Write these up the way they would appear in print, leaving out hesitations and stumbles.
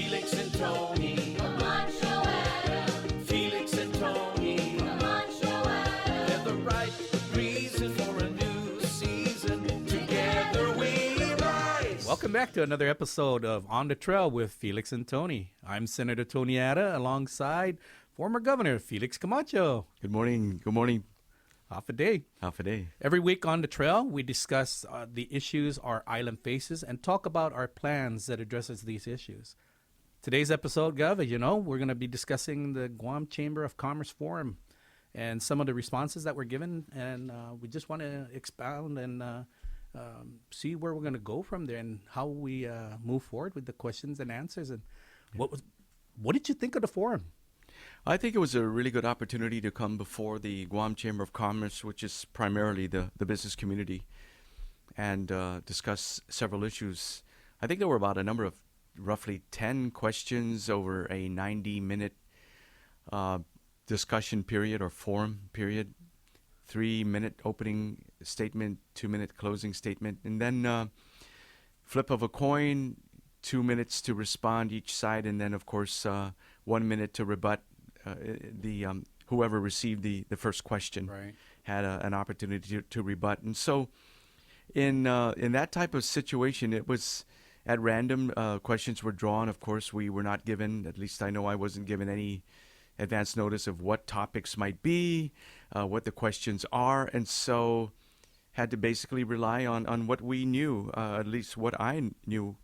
Felix and Tony. Come on, show Adam. Felix and Tony. Come on, show Adam. They're the right reason for a new season. Together we rise. Welcome back to another episode of On the Trail with Felix and Tony. I'm Senator Tony Ada alongside former Governor Felix Camacho. Good morning. Good morning. Half a day. Half a day. Every week on the trail, we discuss the issues our island faces and talk about our plans that addresses these issues. Today's episode, Gov, as you know, we're going to be discussing the Guam Chamber of Commerce Forum and some of the responses that were given. And we just want to expound and see where we're going to go from there and how we move forward with the questions and answers. And what did you think of the forum? I think it was a really good opportunity to come before the Guam Chamber of Commerce, which is primarily the business community, and discuss several issues. I think there were about a number of roughly 10 questions over a 90-minute discussion period or forum period, 3-minute opening statement, 2-minute closing statement, and then flip of a coin, 2 minutes to respond each side, and then, of course, 1 minute to rebut. Whoever received the first question had an opportunity to rebut. And so in that type of situation, it was at random. Questions were drawn. Of course, we were not given, at least I know I wasn't given any advance notice of what topics might be, what the questions are. And so had to basically rely on what we knew, at least what I knew,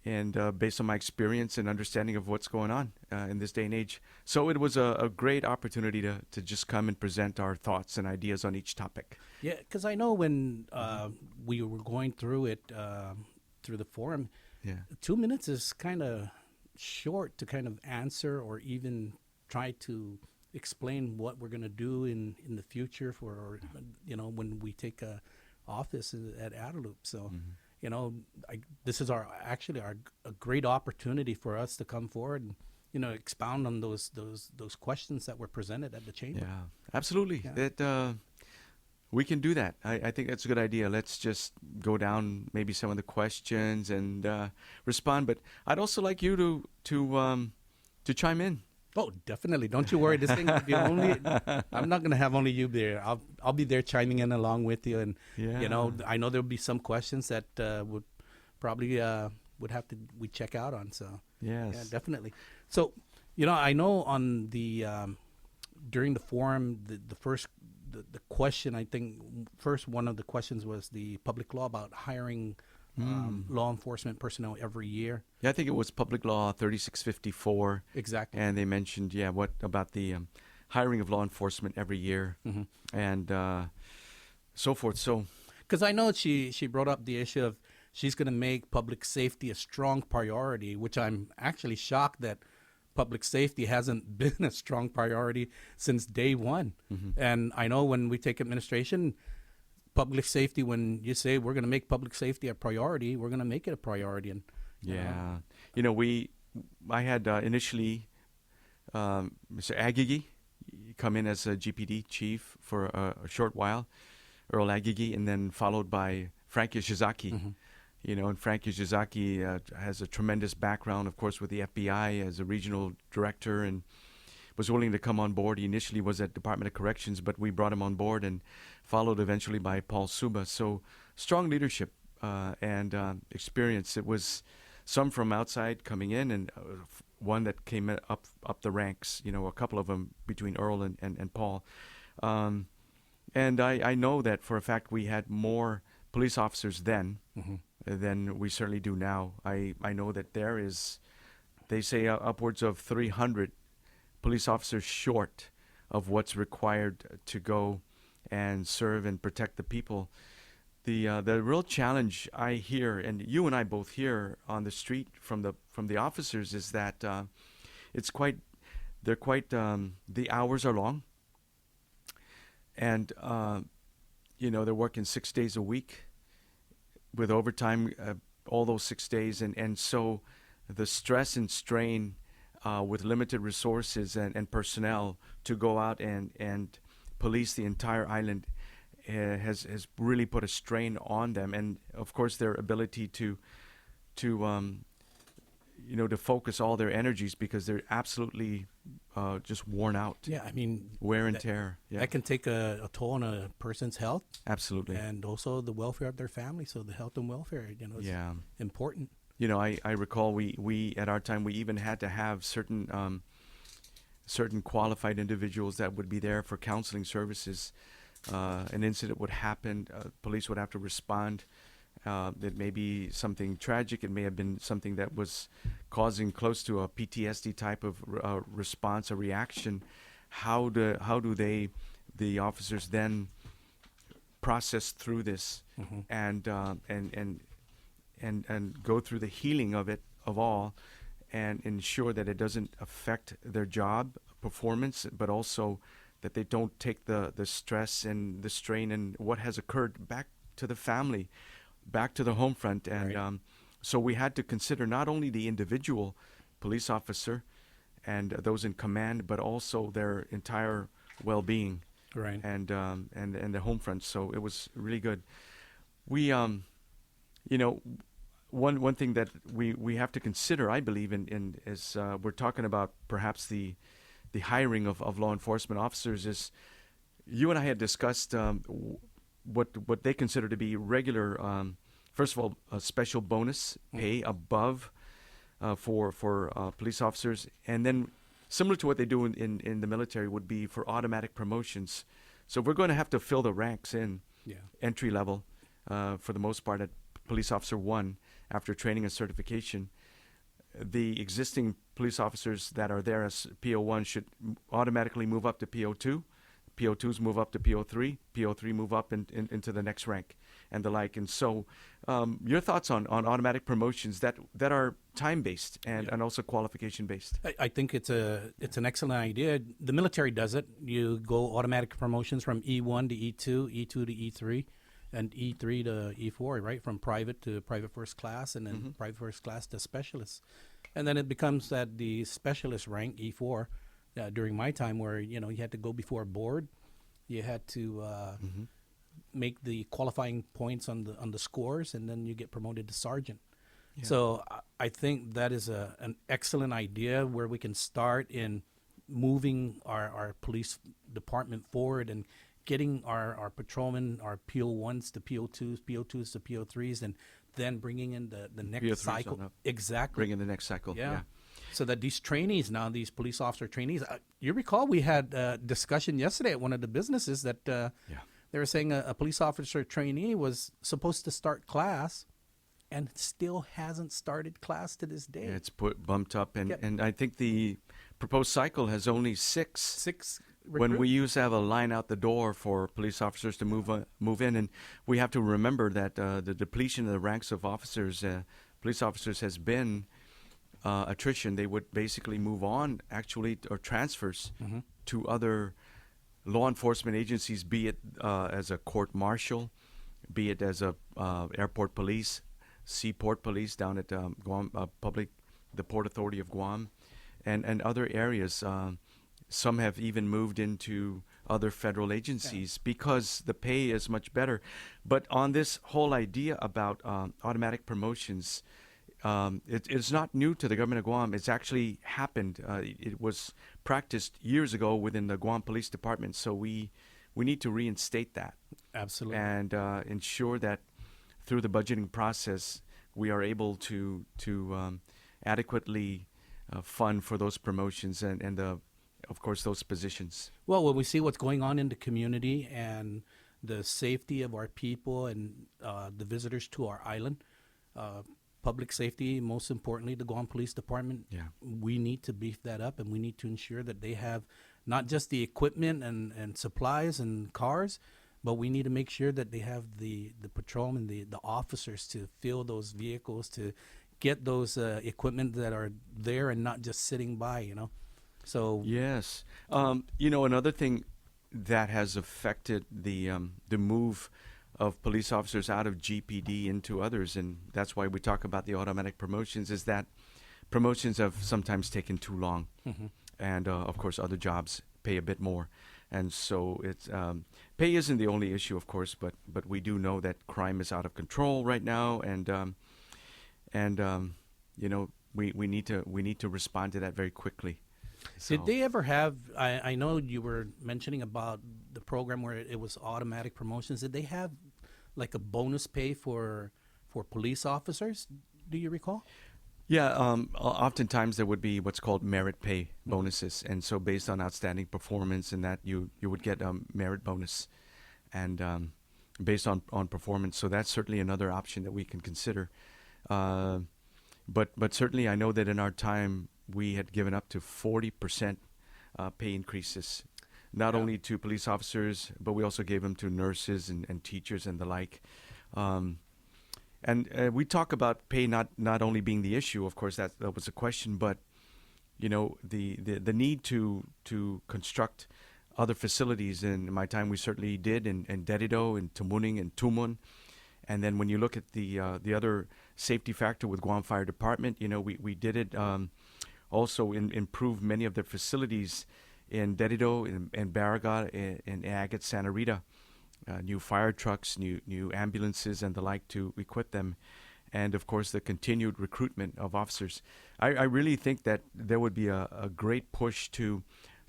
and based on my experience and understanding of what's going on in this day and age. So it was a great opportunity to just come and present our thoughts and ideas on each topic. Yeah, because I know when we were going through it, through the forum, 2 minutes is kind of short to kind of answer or even try to explain what we're going to do in the future for, when we take office at Adelup. So. This is a great opportunity for us to come forward and, expound on those questions that were presented at the chamber. Yeah, absolutely. Yeah. We can do that. I think that's a good idea. Let's just go down maybe some of the questions and respond. But I'd also like you to chime in. Oh, definitely. Don't you worry. This thing will be only. I'm not going to have only you there. I'll be there chiming in along with you. And I know there'll be some questions that would probably we check out on. So yes, yeah, definitely. So I know on the during the forum, the first the question, I think first one of the questions was the public law about hiring law enforcement personnel every year. Yeah, I think it was Public Law 3654. Exactly. And they mentioned, what about the hiring of law enforcement every year and so forth. So, because I know she brought up the issue of she's going to make public safety a strong priority, which I'm actually shocked that public safety hasn't been a strong priority since day one. And I know when we take administration, public safety, when you say we're going to make public safety a priority, we're going to make it a priority. And I had initially Mr. Agigi come in as a GPD chief for a short while, Earl Agigi, and then followed by Frank Yoshizaki. And Frank Yoshizaki has a tremendous background, of course, with the FBI as a regional director, and was willing to come on board. He initially was at Department of Corrections, but we brought him on board and followed eventually by Paul Suba. So strong leadership and experience. It was some from outside coming in and one that came up the ranks, a couple of them between Earl and Paul. And I know that for a fact we had more police officers then than we certainly do now. I know that there is, they say upwards of 300 police officers short of what's required to go and serve and protect the people. The real challenge I hear, and you and I both hear on the street from the officers, is that the hours are long, and they're working 6 days a week with overtime all those 6 days, and so the stress and strain with limited resources and personnel to go out and police the entire island has really put a strain on them, and of course their ability to to focus all their energies because they're absolutely just worn out. Yeah, I mean, Wear and tear. Yeah, that can take a toll on a person's health absolutely. and also the welfare of their family. So the health and welfare, is Yeah. important. I recall we at our time we even had to have certain qualified individuals that would be there for counseling services. An incident would happen, police would have to respond. It may be something tragic. It may have been something that was causing close to a PTSD type of response, a reaction. How do the officers then process through this and go through the healing of all, and ensure that it doesn't affect their job performance, but also that they don't take the stress and the strain and what has occurred back to the family, back to the home front. And Right. So we had to consider not only the individual police officer and those in command, but also their entire well-being Right. and the home front. So it was really good. We one thing that we have to consider, I believe, in is we're talking about perhaps the hiring of law enforcement officers. Is you and I had discussed what they consider to be regular, first of all, a special bonus pay above for police officers, and then similar to what they do in the military would be for automatic promotions. So we're going to have to fill the ranks in entry level for the most part at Police Officer 1 after training and certification. The existing police officers that are there as PO1 should automatically move up to PO2. PO2s move up to PO3. PO3 move up into the next rank and the like. And so your thoughts on automatic promotions that are time-based and also qualification-based? I think it's an excellent idea. The military does it. You go automatic promotions from E1 to E2, E2 to E3, and E3 to E4, right? From private to private first class, and then private first class to specialist. And then it becomes that the specialist rank, E4, during my time where, you had to go before a board. You had to make the qualifying points on the scores, and then you get promoted to sergeant. Yeah. So I think that is an excellent idea where we can start in moving our police department forward and getting our patrolmen, our PO1s to PO2s, PO2s to PO3s, and then bringing in the next PO3s cycle. on up. Exactly. Bring in the next cycle. Yeah. So that these trainees now, these police officer trainees, you recall we had a discussion yesterday at one of the businesses that they were saying a police officer trainee was supposed to start class and still hasn't started class to this day. Yeah, it's bumped up, and I think the proposed cycle has only six when we used to have a line out the door for police officers to move in. And we have to remember that the depletion of the ranks of officers, police officers, has been attrition. They would basically move on, actually, or transfers to other law enforcement agencies, be it as a court marshal, be it as a airport police, seaport police down at Guam, the Port Authority of Guam, and other areas. Some have even moved into other federal agencies because the pay is much better. But on this whole idea about automatic promotions, it's not new to the government of Guam. It's actually happened. It was practiced years ago within the Guam Police Department. So we need to reinstate that. Absolutely. And ensure that through the budgeting process, we are able to adequately fund for those promotions and of course, those positions. Well, when we see what's going on in the community and the safety of our people and the visitors to our island, public safety, most importantly, the Guam Police Department, we need to beef that up, and we need to ensure that they have not just the equipment and supplies and cars, but we need to make sure that they have the patrolmen, the officers to fill those vehicles, to get those equipment that are there and not just sitting by, So yes, another thing that has affected the move of police officers out of GPD into others, and that's why we talk about the automatic promotions, is that promotions have sometimes taken too long, and of course other jobs pay a bit more, and so it's pay isn't the only issue, of course, but we do know that crime is out of control right now, and we need to respond to that very quickly. Did So- they ever have? I know you were mentioning about the program where it was automatic promotions. Did they have like a bonus pay for police officers? Do you recall? Yeah, oftentimes there would be what's called merit pay bonuses, and so based on outstanding performance, and that you would get a merit bonus, and based on performance. So that's certainly another option that we can consider. But certainly, I know that in our time we had given up to 40% pay increases, not Yeah. only to police officers, but we also gave them to nurses and teachers and the like. And we talk about pay not only being the issue, of course, that was a question, but the need to construct other facilities. In my time, we certainly did in Derido, in Tamuning, and Tumon. And then when you look at the other safety factor with Guam Fire Department, we did it also improve many of their facilities in Derido, in Barragán, in Agate, Santa Rita. New fire trucks, new ambulances, and the like to equip them, and of course the continued recruitment of officers. I really think that there would be a great push to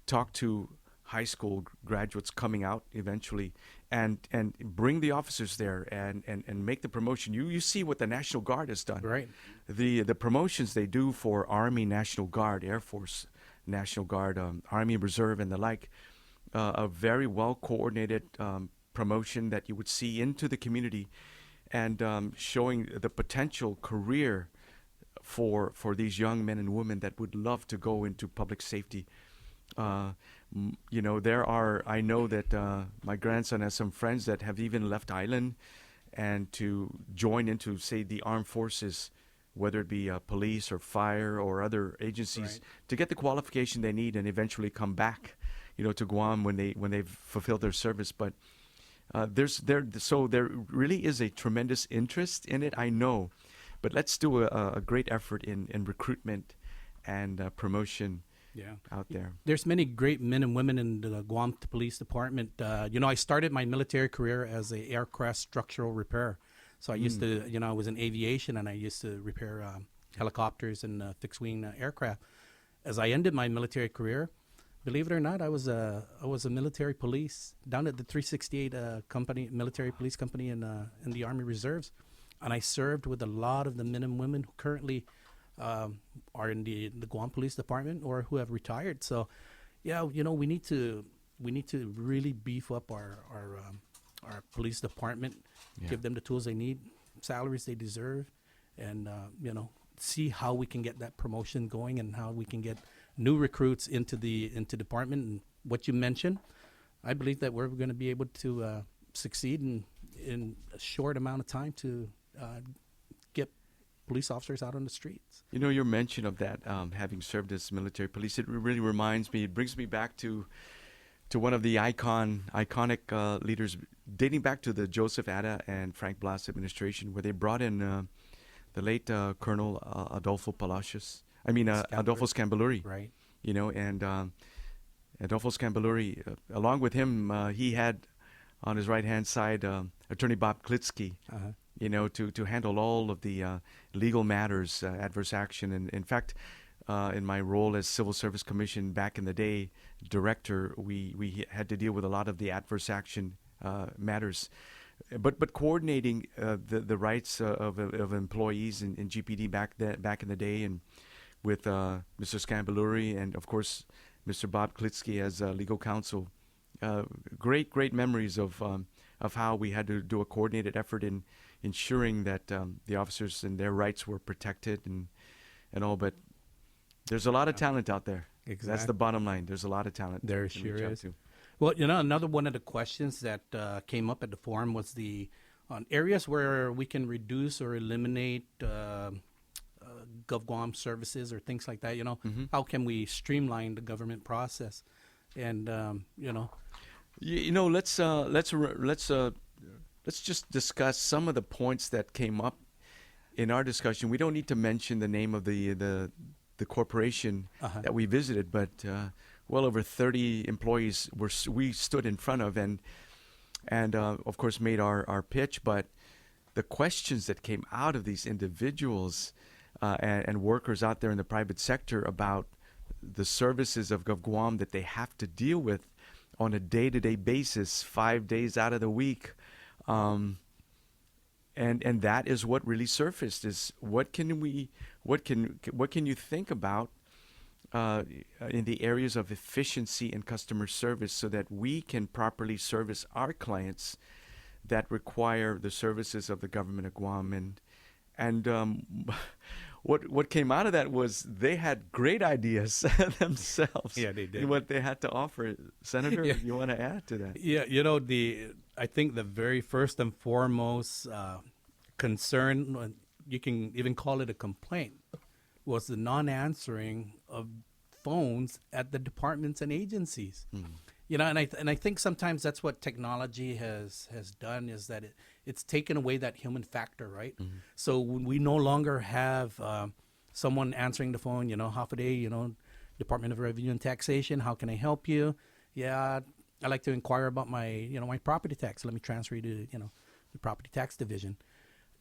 talk to high school graduates coming out eventually, and bring the officers there and make the promotion. You see what the National Guard has done. Right. The promotions they do for Army National Guard, Air Force National Guard, Army Reserve, and the like, a very well coordinated promotion that you would see into the community, and showing the potential career for these young men and women that would love to go into public safety. I know that my grandson has some friends that have even left island and to join into, say, the armed forces, whether it be police or fire or other agencies, Right. to get the qualification they need and eventually come back, to Guam when they've fulfilled their service. But there really is a tremendous interest in it, I know, but let's do a great effort in recruitment and promotion Yeah. out there. There's many great men and women in the Guam Police Department. I started my military career as a aircraft structural repair. So I used to, I was in aviation, and I used to repair helicopters and fixed wing aircraft. As I ended my military career, believe it or not, I was a military police down at the 368 military police company in the Army Reserves, and I served with a lot of the men and women who currently are in the Guam Police Department or who have retired. So, yeah, we need to really beef up our police department, Yeah. give them the tools they need, salaries they deserve, and see how we can get that promotion going and how we can get new recruits into department. And what you mentioned, I believe that we're going to be able to succeed in a short amount of time to get police officers out on the streets. Your mention of that, having served as military police, it really it brings me back to one of the iconic leaders dating back to the Joseph Ada and Frank Blas administration, where they brought in the late Colonel Adolfo Scambaluri. Right. And Adolfo Scambaluri, along with him, he had on his right-hand side Attorney Bob Klitsky, to handle all of the legal matters, adverse action. And in fact, in my role as Civil Service Commission back in the day, director, we had to deal with a lot of the adverse action matters. But coordinating the rights of employees in GPD back in the day, and with Mr. Scambaluri and, of course, Mr. Bob Klitsky as legal counsel. Great memories of how we had to do a coordinated effort in ensuring that the officers and their rights were protected and all. But there's a lot of talent out there. That's Exactly. the bottom line. There's a lot of talent. There to sure reach out is. to. Well, another one of the questions that came up at the forum was on areas where we can reduce or eliminate GovGuam services or things like that. How can we streamline the government process? And let's just discuss some of the points that came up in our discussion. We don't need to mention the name of the corporation that we visited, but well over 30 employees we stood in front of and of course made our pitch. But the questions that came out of these individuals and workers out there in the private sector about the services of Guam that they have to deal with on a day-to-day basis, 5 days out of the week. And that is what really surfaced, is what can you think about in the areas of efficiency and customer service so that we can properly service our clients that require the services of the government of Guam. And what came out of that was they had great ideas themselves. Yeah, they did. In what they had to offer. Senator, Yeah. you want to add to that? Yeah, I think the very first and foremost concern, you can even call it a complaint, was the non-answering of phones at the departments and agencies. And I think sometimes that's what technology has done, is that it's taken away that human factor, right? So when we no longer have someone answering the phone, half a day, Department of Revenue and Taxation, how can I help you? Yeah, I'd like to inquire about my, my property tax. Let me transfer you to, the property tax division.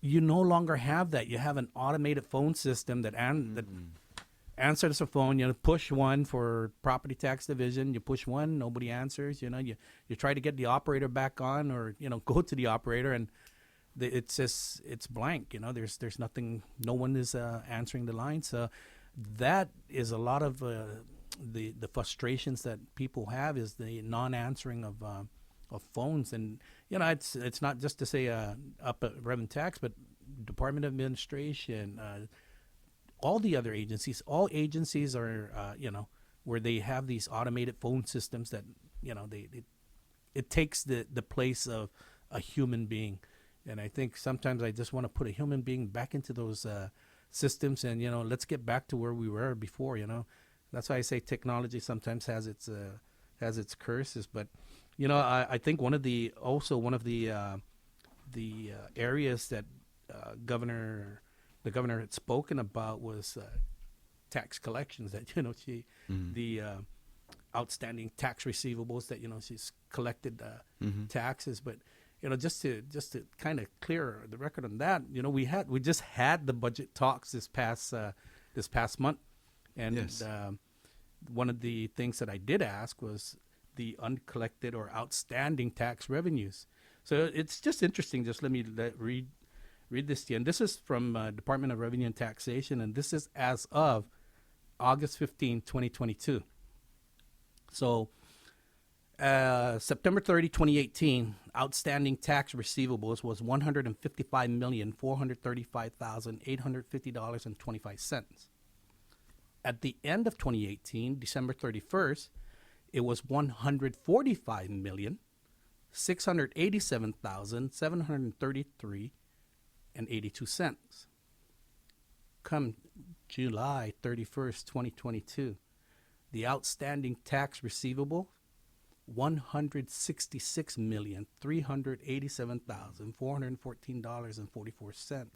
You no longer have that. You have an automated phone system that answers the phone. Push one for property tax division. You push one, nobody answers. You try to get the operator back on, or go to the operator, and it's just it's blank. There's nothing. No one is answering the line. So that is a lot of the frustrations that people have, is the non-answering of phones. And it's not just to say up at Revenue Tax, but Department of Administration, all the other agencies. All agencies are where they have these automated phone systems that it takes the place of a human being. And I think sometimes I just want to put a human being back into those systems, and let's get back to where we were before. That's why I say technology sometimes has its curses. But I think one of the areas that the governor had spoken about was tax collections. That the outstanding tax receivables that she's collected taxes. But just to kind of clear the record on that, we just had the budget talks this past month, and Yes. One of the things that I did ask was the uncollected or outstanding tax revenues. So it's just interesting. Just let me read this to you. And this is from Department of Revenue and Taxation, and this is as of August 15, 2022. So September 30, 2018, outstanding tax receivables was $155,435,850.25. At the end of 2018, December 31st, it was $145,687,733.82. Come July 31st, 2022, the outstanding tax receivable, $166,387,414.44.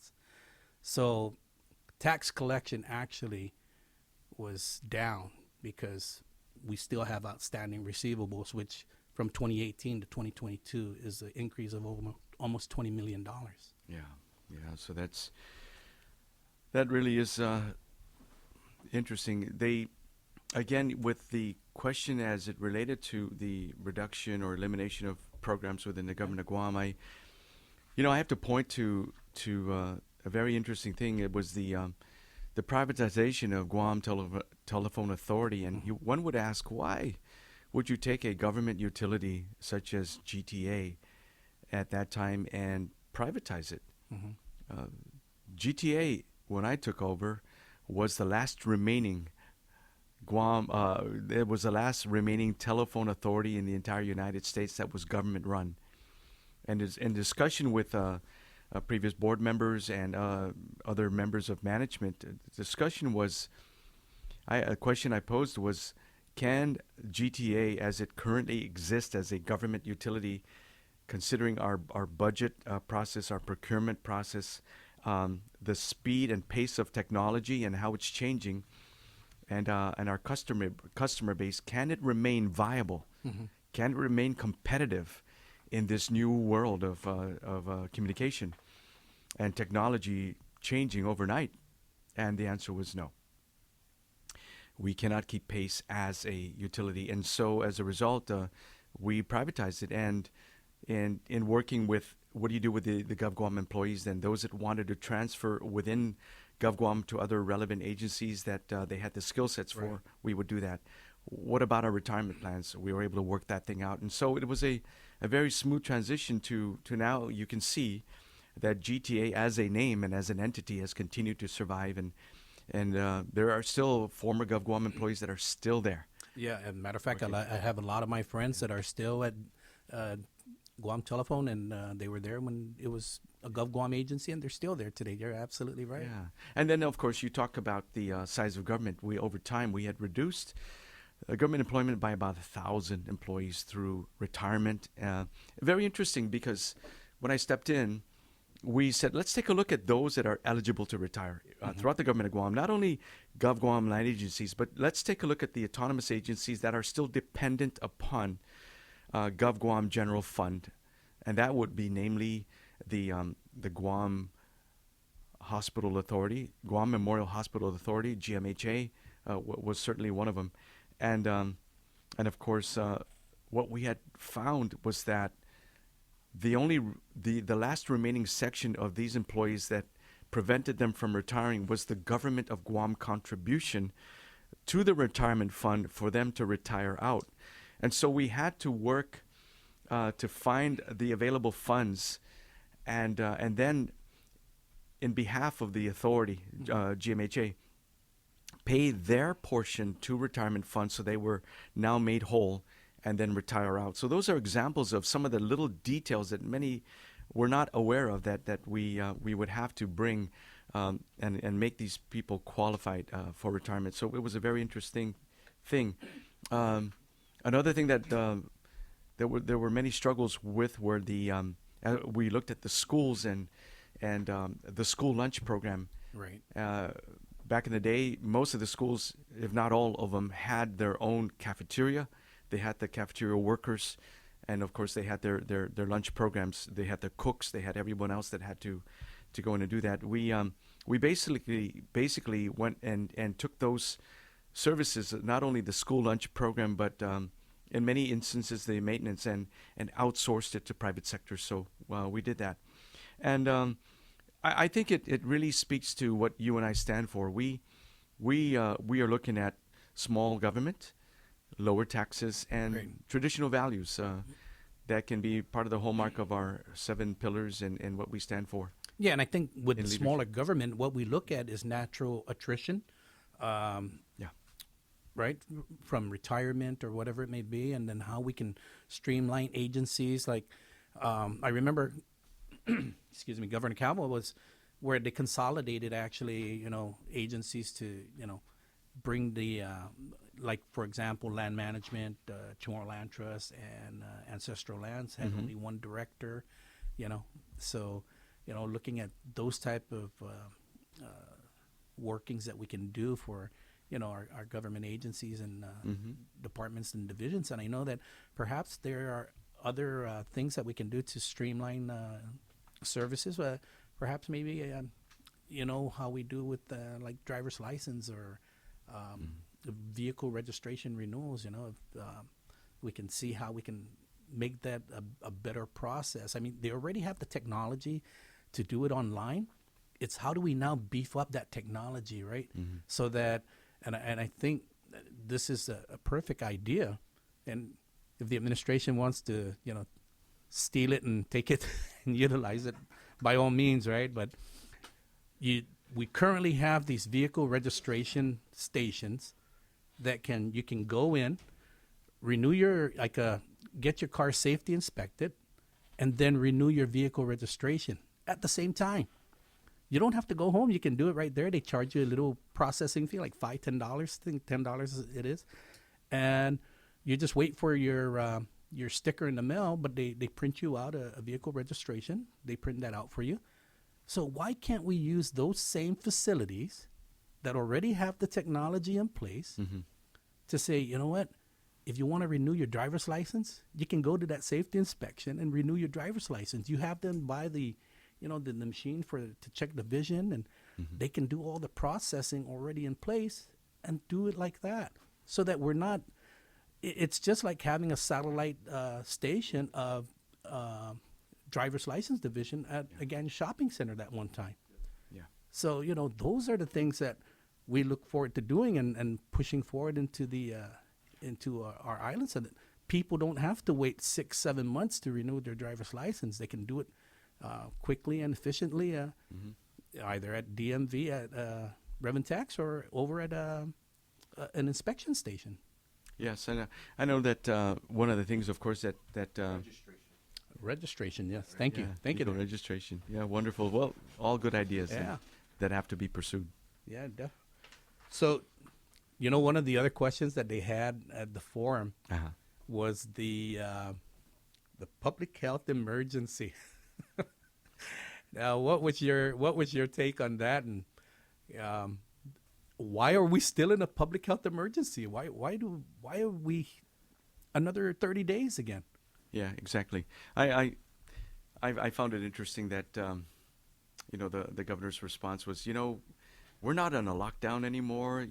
So tax collection actually was down because we still have outstanding receivables, which from 2018 to 2022 is an increase of almost $20 million. Yeah. So that really is interesting. They, again, with the question as it related to the reduction or elimination of programs within the government of Guam, I have to point to a very interesting thing. It was the privatization of Guam Telephone Authority, and one would ask, why would you take a government utility such as GTA at that time and privatize it? GTA, when I took over, was the last remaining Guam. It was the last remaining telephone authority in the entire United States that was government run. And in discussion with previous board members and other members of management, the discussion was, a question I posed was, can GTA, as it currently exists as a government utility, considering our budget process, our procurement process, the speed and pace of technology and how it's changing, and our customer base, can it remain viable? Can it remain competitive in this new world of communication and technology changing overnight? And the answer was no. We cannot keep pace as a utility. And so as a result, we privatized it. And in working with, what do you do with the GovGuam employees then? Those that wanted to transfer within GovGuam to other relevant agencies that they had the skill sets for, Right. we would do that. What about our retirement plans? We were able to work that thing out. And so it was a very smooth transition to now you can see that GTA as a name and as an entity has continued to survive. And there are still former GovGuam employees that are still there. Yeah, as a matter of fact, I have a lot of my friends that are still at Guam Telephone, and they were there when it was a GovGuam agency, and they're still there today. You're absolutely right. Yeah. And then, of course, you talk about the size of government. Over time, we had reduced government employment by about 1,000 employees through retirement. Very interesting, because when I stepped in, we said, let's take a look at those that are eligible to retire throughout the government of Guam. Not only GovGuam land agencies, but let's take a look at the autonomous agencies that are still dependent upon GovGuam General Fund. And that would be namely the Guam Hospital Authority, Guam Memorial Hospital Authority, GMHA, was certainly one of them. And of course, what we had found was that the last remaining section of these employees that prevented them from retiring was the government of Guam contribution to the retirement fund for them to retire out. And so we had to work to find the available funds, and then in behalf of the authority, GMHA, pay their portion to retirement funds so they were now made whole and then retire out. So those are examples of some of the little details that many were not aware of that we would have to bring and make these people qualified for retirement. So it was a very interesting thing. Another thing that there were many struggles with were we looked at the schools and the school lunch program. Right. Back in the day, most of the schools, if not all of them, had their own cafeteria. They had the cafeteria workers, and of course they had their lunch programs. They had their cooks. They had everyone else that had to go in and do that. We basically went and took those services, not only the school lunch program, but in many instances the maintenance, and outsourced it to private sector. So we did that, and I think it really speaks to what you and I stand for. We are looking at small government, lower taxes, and Right. traditional values that can be part of the hallmark of our 7 pillars and what we stand for. Yeah, and I think with In the leadership. smaller government, what we look at is natural attrition. Yeah. Right, from retirement or whatever it may be, and then how we can streamline agencies. Like I remember, excuse me, Governor Calvo was where they consolidated actually, agencies to, bring the like, for example, land management, Chamorro Land Trust, and Ancestral Lands had only one director, so looking at those type of workings that we can do for our government agencies and departments and divisions. And I know that perhaps there are other things that we can do to streamline services. Perhaps maybe, how we do with like driver's license or vehicle registration renewals. If we can see how we can make that a better process. I mean, they already have the technology to do it online. It's how do we now beef up that technology, right? So that, and I think this is a perfect idea. And if the administration wants to, steal it and take it and utilize it, by all means, right? But we currently have these vehicle registration stations that you can go in, renew get your car safety inspected, and then renew your vehicle registration at the same time. You don't have to go home. You can do it right there. They charge you a little processing fee, like $5, $10. I think $10 it is. And you just wait for your sticker in the mail, but they print you out a vehicle registration. They print that out for you. So why can't we use those same facilities that already have the technology in place to say, you know what, if you want to renew your driver's license, you can go to that safety inspection and renew your driver's license. You have them buy the machine to check the vision, and they can do all the processing already in place and do it like that, so that we're not. It's just like having a satellite station of driver's license division at again shopping center that one time. Yeah. So those are the things that we look forward to doing and pushing forward into the into our island, so that people don't have to wait 6-7 months to renew their driver's license. They can do it quickly and efficiently, either at DMV at Rev and Tax or over at an inspection station. Yes, and I know that one of the things, of course, that Registration, yes. Thank you. yeah, Thank you. vehicle registration. Yeah, wonderful. Well, all good ideas Yeah. that have to be pursued. Yeah, so, one of the other questions that they had at the forum Uh-huh. was the public health emergency. Now, what was your take on that, and why are we still in a public health emergency? Why are we another 30 days again? Yeah, exactly. I found it interesting that the governor's response was, we're not on a lockdown anymore.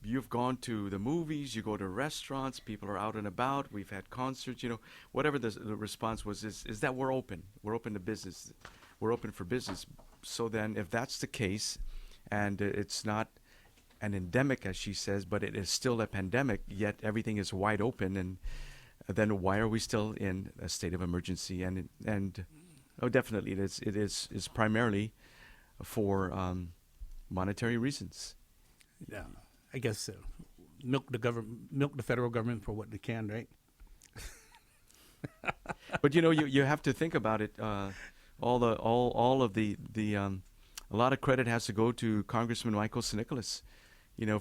You've gone to the movies, you go to restaurants, people are out and about. We've had concerts. Whatever the response was, is that we're open. We're open to business. We're open for business. So then, if that's the case, and it's not an endemic, as she says, but it is still a pandemic, yet everything is wide open, and then why are we still in a state of emergency? And definitely it is primarily for monetary reasons. Yeah, I guess milk the federal government for what they can, right? But you have to think about it. All of the a lot of credit has to go to Congressman Michael Nicholas,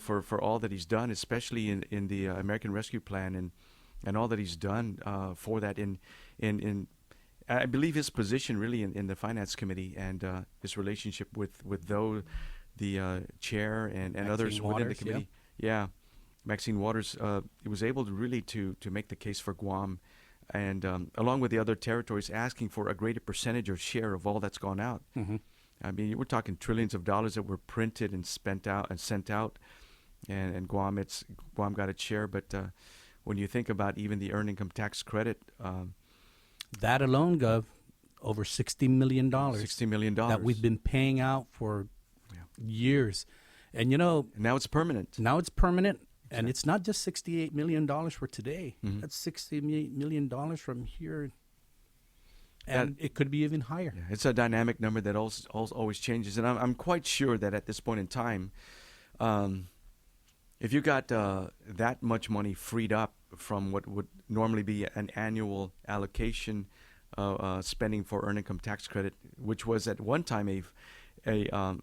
for all that he's done, especially in the American Rescue Plan and all that he's done for that in I believe his position really in the Finance Committee and his relationship with the chair and others within the committee. Yeah, Maxine Waters, he was able to really to make the case for Guam, and along with the other territories, asking for a greater percentage or share of all that's gone out. Mm-hmm. I mean, we're talking trillions of dollars that were printed and spent out and sent out, and Guam got its share. But when you think about even the earned income tax credit, that alone, Gov, over $60 million. $60 million that we've been paying out for years, and now it's permanent. And it's not just $68 million for today. Mm-hmm. That's $60 million from here, and it could be even higher. Yeah, it's a dynamic number that always changes, and I'm quite sure that at this point in time, if you got that much money freed up from what would normally be an annual allocation spending for earned income tax credit, which was at one time a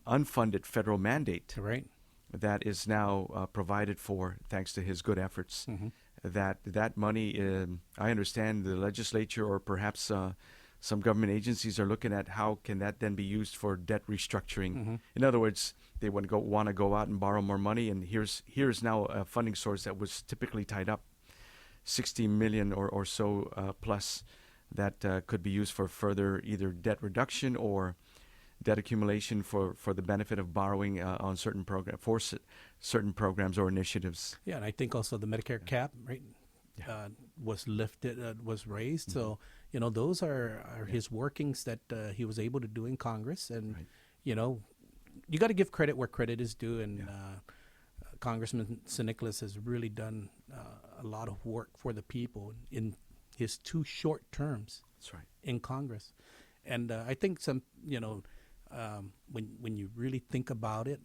unfunded federal mandate, Right. that is now provided for thanks to his good efforts. Mm-hmm. That money, I understand the legislature or perhaps some government agencies are looking at how can that then be used for debt restructuring. Mm-hmm. In other words, they want to go out and borrow more money, and here's now a funding source that was typically tied up, $60 million or so plus, that could be used for further either debt reduction or debt accumulation for the benefit of borrowing on certain programs or initiatives. Yeah, and I think also the Medicare cap, right, was lifted, was raised. Mm-hmm. So those are his workings that he was able to do in Congress, and you got to give credit where credit is due. And Congressman Nicholas has really done a lot of work for the people in his 2 short terms. That's right. In Congress, and I think when you really think about it,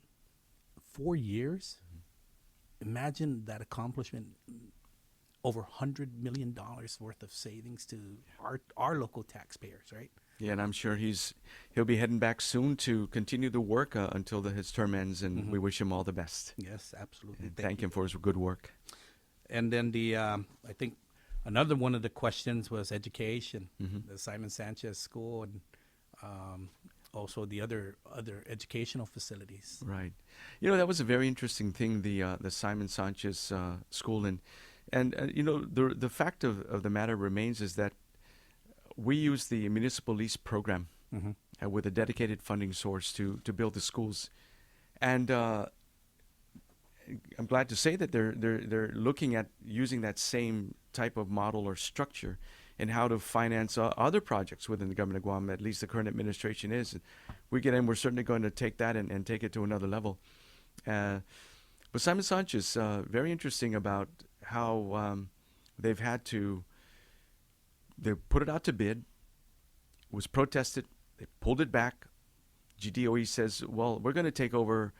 4 years, imagine that accomplishment, over $100 million worth of savings to our local taxpayers, right? Yeah, and I'm sure he'll be heading back soon to continue the work until his term ends, and we wish him all the best. Yes, absolutely. And thank him for his good work. And then I think another one of the questions was education, Mm-hmm. the Simon Sanchez School, and also the other educational facilities. Right. That was a very interesting thing, the Simon Sanchez School, and the fact of the matter remains is that we use the municipal lease program, Mm-hmm. with a dedicated funding source to build the schools. And I'm glad to say that they're looking at using that same type of model or structure and how to finance other projects within the government of Guam. At least the current administration is. We get in, we're certainly going to take that and take it to another level. But Simon Sanchez, very interesting about how they put it out to bid, was protested, they pulled it back. GDOE says, well, we're going to take over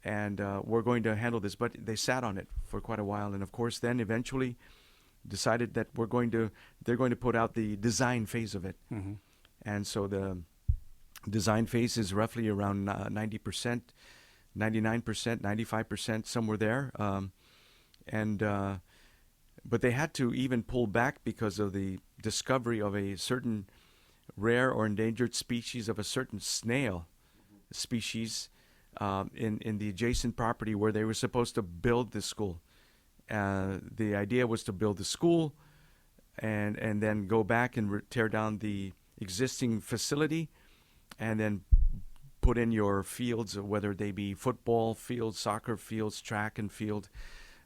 and we're going to handle this. But they sat on it for quite a while. And of course, then eventually decided that they're going to put out the design phase of it. Mm-hmm. And so the design phase is roughly around 90%, 99%, 95%, somewhere there. But they had to even pull back because of the discovery of a certain rare or endangered species of a certain snail species in the adjacent property where they were supposed to build the school. The idea was to build the school and then go back and tear down the existing facility and then put in your fields, whether they be football fields, soccer fields, track and field,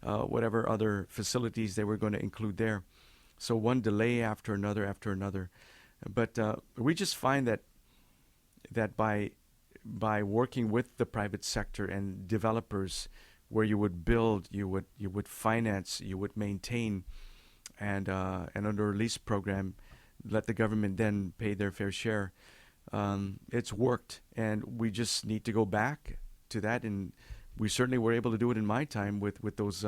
whatever other facilities they were going to include there. So one delay after another. But we just find that by working with the private sector and developers, where you would build, you would finance, you would maintain, and under a lease program, let the government then pay their fair share. It's worked, and we just need to go back to that. And we certainly were able to do it in my time with those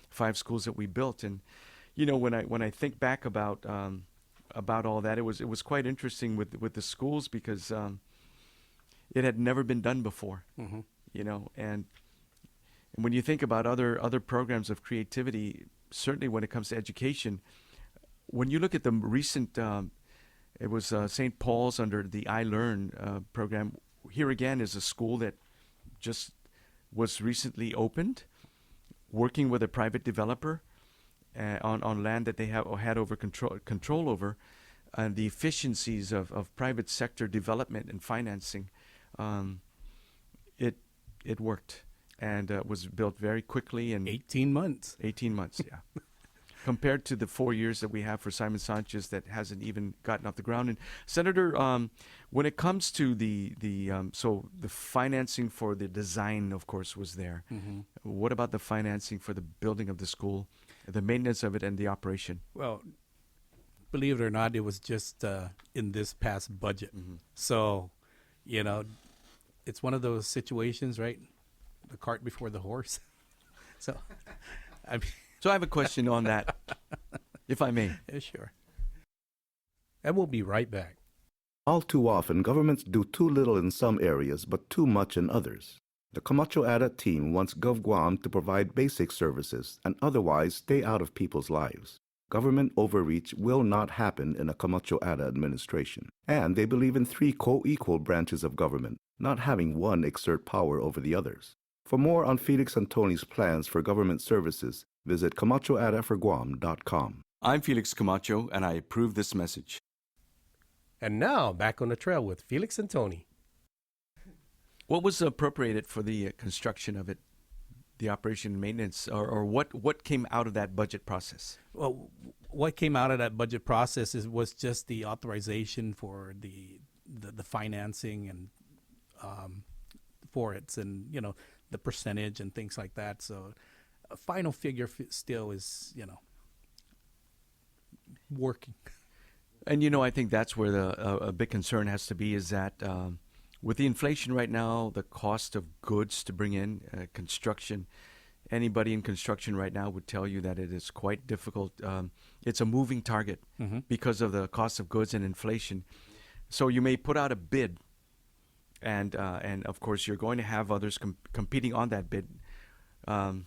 5 schools that we built. And when I think back about all that, it was quite interesting with the schools because it had never been done before. Mm-hmm. And when you think about other programs of creativity, certainly when it comes to education, when you look at the recent, it was St. Paul's under the iLearn program. Here again is a school that just was recently opened, working with a private developer on land that they had over control over, and the efficiencies of private sector development and financing. It worked. And was built very quickly in 18 months. 18 months, yeah. Compared to the 4 years that we have for Simon Sanchez that hasn't even gotten off the ground. And Senator, when it comes to the financing for the design, of course, was there. Mm-hmm. What about the financing for the building of the school, the maintenance of it, and the operation? Well, believe it or not, it was just in this past budget. Mm-hmm. So, it's one of those situations, right? The cart before the horse. So I have a question on that, if I may. Yeah, sure. And we'll be right back. All too often, governments do too little in some areas, but too much in others. The Camacho Ada team wants GovGuam to provide basic services and otherwise stay out of people's lives. Government overreach will not happen in a Camacho Ada administration. And they believe in 3 co-equal branches of government, not having one exert power over the others. For more on Felix and Tony's plans for government services, visit CamachoAdaforGuam.com. I'm Felix Camacho, and I approve this message. And now, back on the trail with Felix and Tony. What was appropriated for the construction of it, the operation and maintenance, or what came out of that budget process? Well, what came out of that budget process was just the authorization for the financing and for it, and the percentage and things like that. So a final figure still is, working. And, I think that's where a big concern has to be is that with the inflation right now, the cost of goods to bring in construction, anybody in construction right now would tell you that it is quite difficult. It's a moving target Mm-hmm. because of the cost of goods and inflation. So you may put out a bid, and of course you're going to have others competing on that bid. And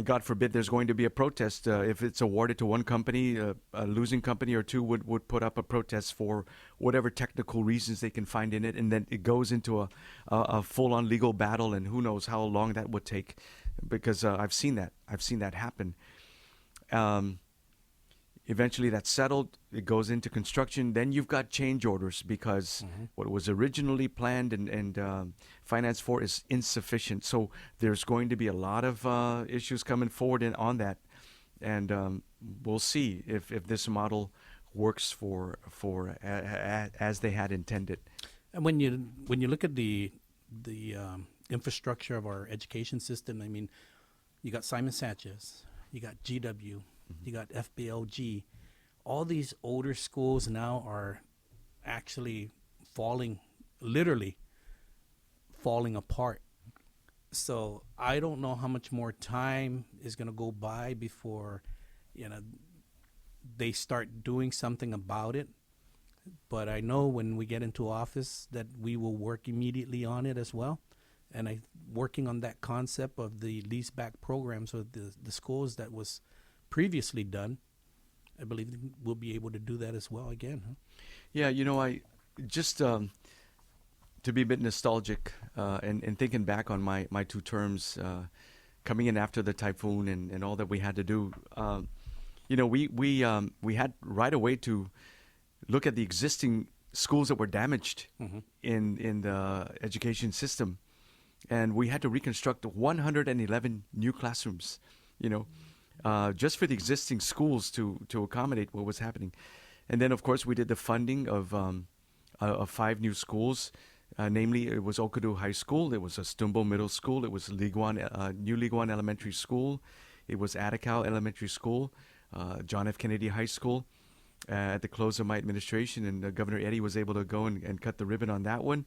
God forbid there's going to be a protest if it's awarded to one company. A losing company or two would put up a protest for whatever technical reasons they can find in it, and then it goes into a full-on legal battle, and who knows how long that would take, because I've seen that happen. eventually that's settled. It goes into construction. Then you've got change orders because what was originally planned and financed for is insufficient. So there's going to be a lot of issues coming forward on that, and we'll see if this model works for as they had intended. And when you look at the infrastructure of our education system, I mean, you got Simon Sanchez, you got GW, you got FBLG. All these older schools now are actually literally falling apart. So I don't know how much more time is going to go by before, they start doing something about it. But I know when we get into office that we will work immediately on it as well. And working on that concept of the lease back programs of the schools that was previously done, I believe we'll be able to do that as well again. Huh? Yeah, I just to be a bit nostalgic and thinking back on my 2 terms coming in after the typhoon and all that we had to do. We had right away to look at the existing schools that were damaged in the education system, and we had to reconstruct 111 new classrooms. Just for the existing schools to accommodate what was happening. And then, of course, we did the funding of 5 new schools. Namely, it was Okadu High School, it was Astumbo Middle School, it was New Liguan Elementary School, it was Atacao Elementary School, John F. Kennedy High School. At the close of my administration, and Governor Eddie was able to go and cut the ribbon on that one.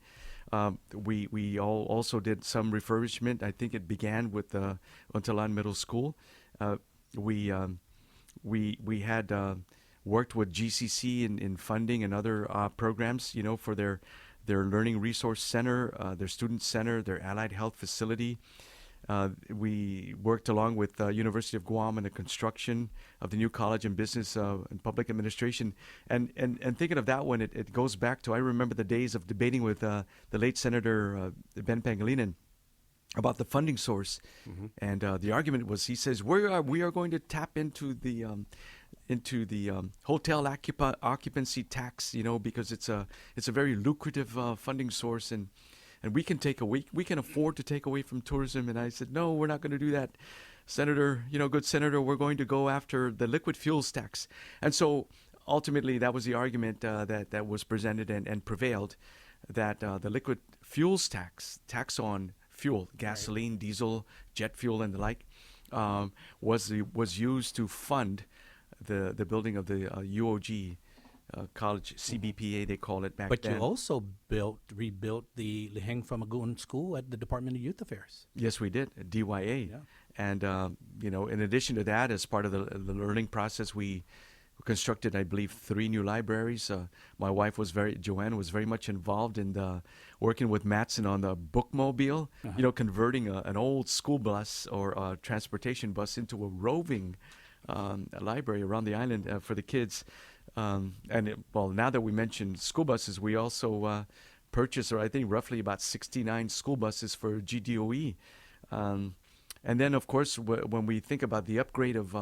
We also did some refurbishment. I think it began with Untalan Middle School. We had worked with GCC in funding and other programs, for their Learning Resource Center, their Student Center, their Allied Health Facility. We worked along with University of Guam in the construction of the new College in Business and Public Administration. And thinking of that one, it goes back to, I remember the days of debating with the late Senator Ben Pangilinan about the funding source. And the argument was, he says, we are going to tap into the hotel occupancy tax, because it's a very lucrative funding source, and we can afford to take away from tourism. And I said, no, we're not going to do that, Senator. Good Senator, we're going to go after the liquid fuels tax. And so ultimately, that was the argument that was presented and prevailed, that the liquid fuels tax on fuel, gasoline, diesel, jet fuel, and the like, was used to fund the building of the UOG college, CBPA they call it back then. But you also rebuilt the Liheng Framagun School at the Department of Youth Affairs. Yes, we did, at DYA. Yeah. And, in addition to that, as part of the learning process, we constructed, I believe, 3 new libraries. My wife Joanne was very much involved in working with Matson on the bookmobile, converting an old school bus or a transportation bus into a roving library around the island for the kids. Now that we mentioned school buses, we also purchased, or I think roughly about 69 school buses for GDOE. And then, of course, when we think about the upgrade of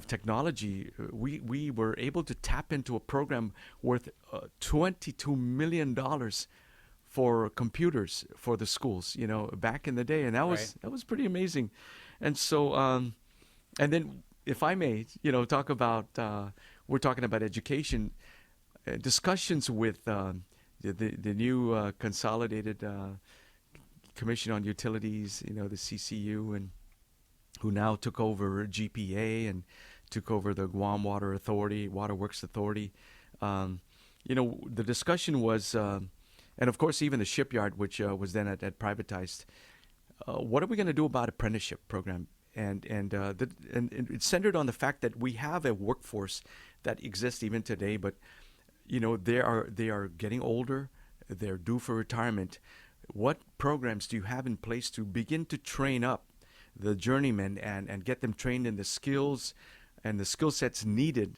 technology, we were able to tap into a program worth $22 million for computers for the schools, back in the day. And that was pretty amazing. And so, and then, if I may, talk about, we're talking about education, discussions with the new Consolidated Commission on Utilities, the CCU, and who now took over GPA and took over the Guam Water Works Authority. The discussion was, and of course even the shipyard, which was then at privatized. What are we going to do about apprenticeship program? And it's centered on the fact that we have a workforce that exists even today, but they are getting older, they're due for retirement. What programs do you have in place to begin to train up the journeymen and get them trained in the skills and the skill sets needed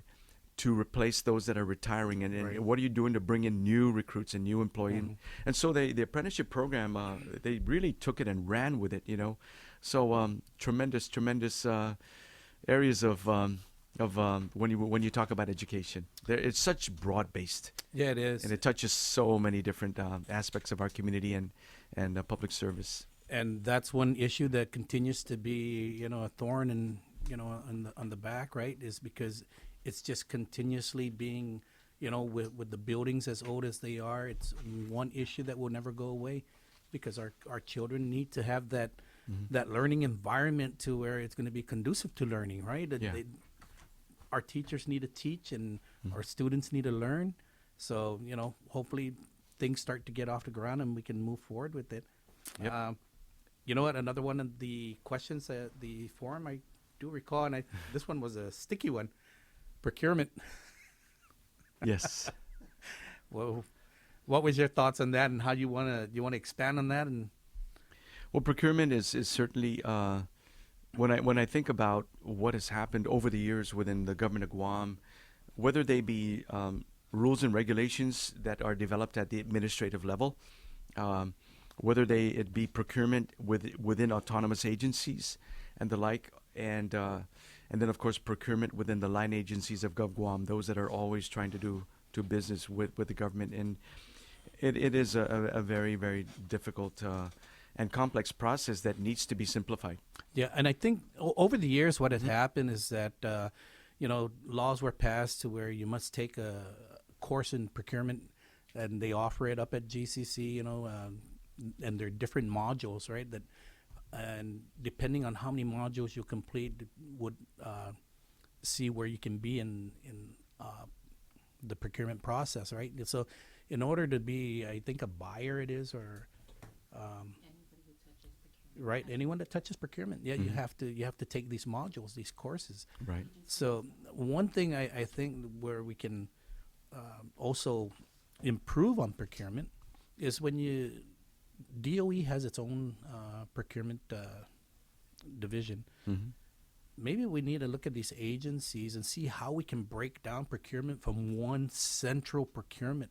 to replace those that are retiring? And what are you doing to bring in new recruits and new employees? And so the apprenticeship program, they really took it and ran with it, So tremendous areas of of when you talk about education. It's such broad based, Yeah, it is. and it touches so many different aspects of our community and public service. And that's one issue that continues to be, a thorn in, on the back, right? Is because it's just continuously being, with the buildings as old as they are, it's one issue that will never go away, because our children need to have that learning environment to where it's going to be conducive to learning, right? Yeah. Our teachers need to teach, and our students need to learn. So, hopefully things start to get off the ground and we can move forward with it. Yep. You know what? Another one of the questions at the forum, I do recall, and this one was a sticky one. Procurement. Yes. Well, what was your thoughts on that, and how you want to expand on that? And Well, procurement is certainly when I think about what has happened over the years within the government of Guam, whether they be rules and regulations that are developed at the administrative level, whether it be procurement within autonomous agencies and the like, and then of course procurement within the line agencies of Gov Guam, those that are always trying to do business with the government, and it is a very, very difficult and complex process that needs to be simplified. yeah, and I think over the years, what had happened is that laws were passed to where you must take a course in procurement, and they offer it up at GCC, and there are different modules, right? And depending on how many modules you complete, would see where you can be in the procurement process, right? So, in order to be, I think, a buyer, it is, or right, anyone that touches procurement, yeah, you have to take these modules, these courses. Right. So one thing I think where we can also improve on procurement is when DOE has its own procurement division. Maybe we need to look at these agencies and see how we can break down procurement from one central procurement,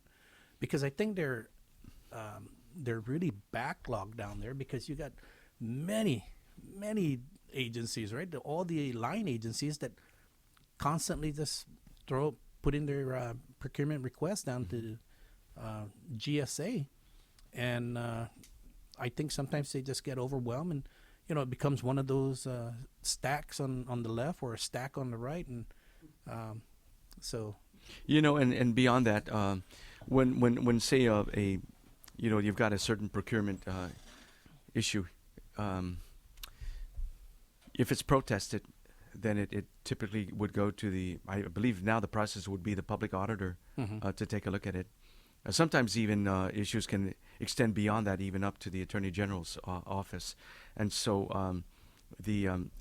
because I think they're really backlogged down there, because you got many agencies, right? All the line agencies that constantly just put in their procurement requests down to GSA, and I think sometimes they just get overwhelmed, and it becomes one of those stacks on the left or a stack on the right, and so and beyond that, when say you've got a certain procurement issue, if it's protested, then it typically would go to I believe now the process would be the public auditor to take a look at it. Sometimes even issues can extend beyond that, even up to the Attorney General's office. And so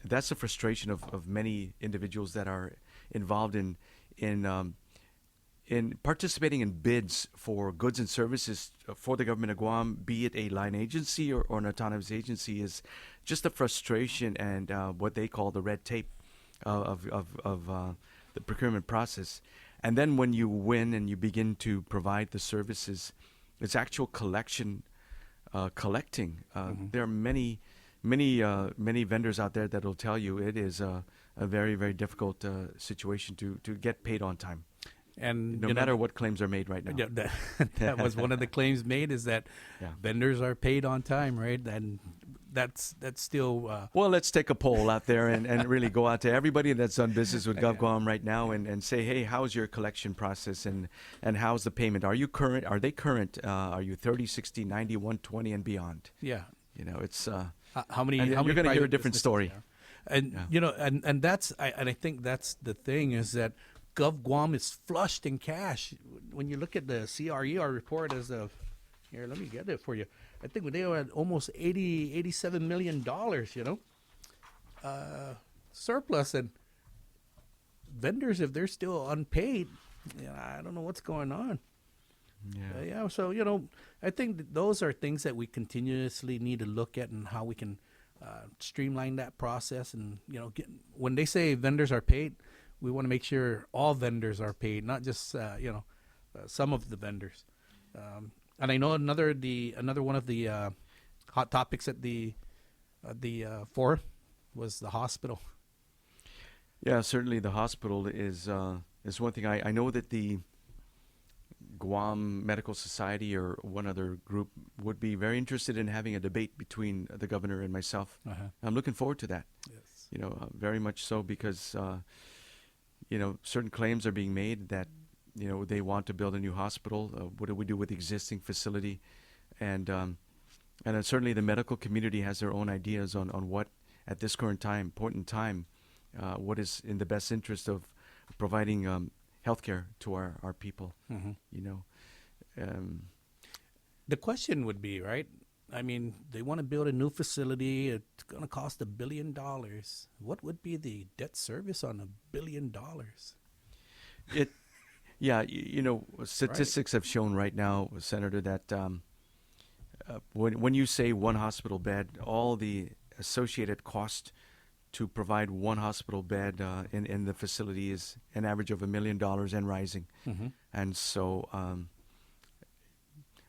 that's the frustration of many individuals that are involved in participating in bids for goods and services for the government of Guam, be it a line agency or an autonomous agency, is just the frustration and what they call the red tape of the procurement process. And then when you win and you begin to provide the services, it's actual collecting. There are many vendors out there that will tell you it is a very, very difficult situation to get paid on time. And no matter what claims are made right now. Yeah, that was one of the claims made, is that vendors are paid on time, right? And that's still well, let's take a poll out there and really go out to everybody that's done business with GovGuam right now and say, hey, how's your collection process and how's the payment? Are you current? Are they current? Are you 30, 60, 90, 120 and beyond? Yeah. It's how many you're going to hear a different story. And and that's I think that's the thing, is that Gov Guam is flushed in cash. When you look at the CRER report as of here, let me get it for you. I think they were at almost $87 million, surplus, and vendors, if they're still unpaid, I don't know what's going on. So I think that those are things that we continuously need to look at, and how we can streamline that process. And when they say vendors are paid, we want to make sure all vendors are paid, not just some of the vendors. And I know another one of the hot topics at the forum was the hospital. Yeah, certainly the hospital is one thing. I know that the Guam Medical Society or one other group would be very interested in having a debate between the governor and myself. I'm looking forward to that. Yes. Very much so, because certain claims are being made that they want to build a new hospital. What do we do with the existing facility? And certainly the medical community has their own ideas on what at this current point in time, what is in the best interest of providing healthcare to our people. The question would be, right? I mean, they want to build a new facility. It's going to cost $1 billion. What would be the debt service on $1 billion? Statistics have shown right now, Senator, that when you say one hospital bed, all the associated cost to provide one hospital bed in the facility is an average of $1 million and rising. And so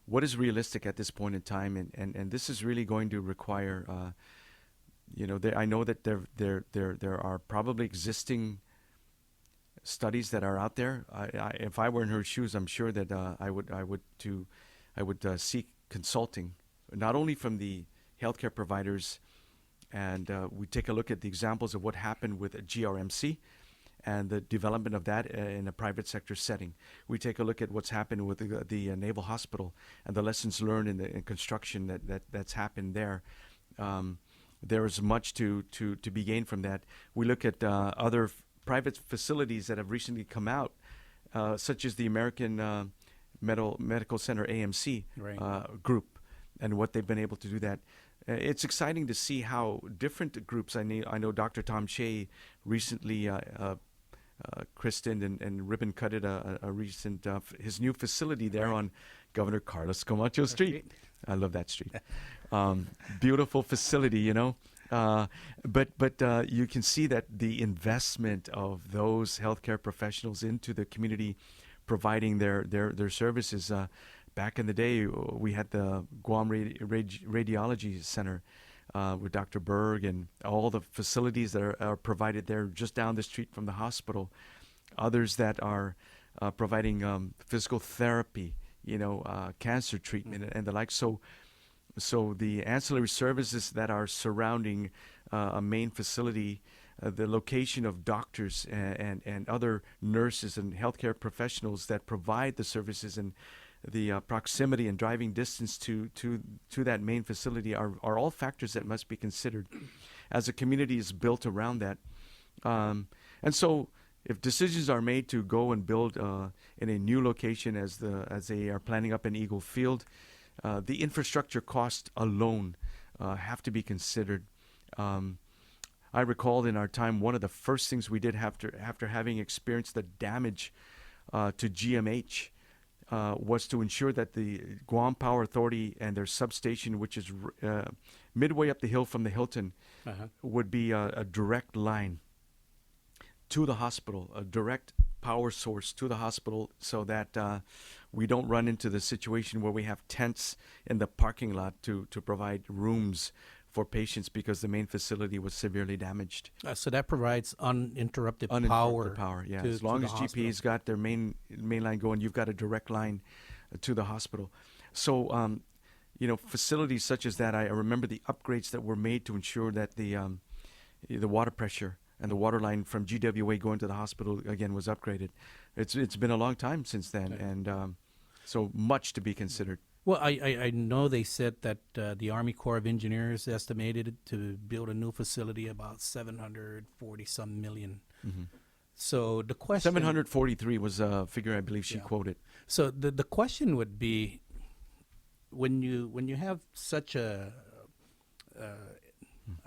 what is realistic at this point in time? And this is really going to require, I know that there are probably existing studies that are out there. If I were in her shoes, I'm sure that I would seek consulting, not only from the healthcare providers, and we take a look at the examples of what happened with GRMC and the development of that in a private sector setting. We take a look at what's happened with the Naval Hospital and the lessons learned in construction that's happened there. There is much to be gained from that. We look at other private facilities that have recently come out, such as the American Medical Center AMC group, and what they've been able to do that. It's exciting to see how different groups. I know Dr. Tom Shea recently christened and ribbon cutted a recent his new facility there on Governor Carlos Camacho Street. I love that street. Beautiful facility, but you can see that the investment of those healthcare professionals into the community, providing their services. Back in the day, we had the Guam Radiology Center with Dr. Berg and all the facilities that are provided there just down the street from the hospital. Others that are providing physical therapy, cancer treatment and the like. So the ancillary services that are surrounding a main facility, the location of doctors and other nurses and healthcare professionals that provide the services, and the proximity and driving distance to that main facility are all factors that must be considered as a community is built around that. And so if decisions are made to go and build in a new location as they are planning up in Eagle Field, the infrastructure costs alone have to be considered. I recall in our time, one of the first things we did after having experienced the damage to GMH was to ensure that the Guam Power Authority and their substation, which is midway up the hill from the Hilton, would be a direct line to the hospital, a direct power source to the hospital, so that we don't run into the situation where we have tents in the parking lot to provide rooms for patients because the main facility was severely damaged. So that provides uninterrupted Uninterrupted power. power, yeah. to- As long to as the GPA's got their main line going, you've got a direct line to the hospital. So, facilities such as that, I remember the upgrades that were made to ensure that the water pressure and the water line from GWA going to the hospital again was upgraded. It's been a long time since then, and so much to be considered. Well, I know they said that the Army Corps of Engineers estimated to build a new facility about $740-some million. So the question 743 was a figure I believe she quoted. So the question would be, when you have such a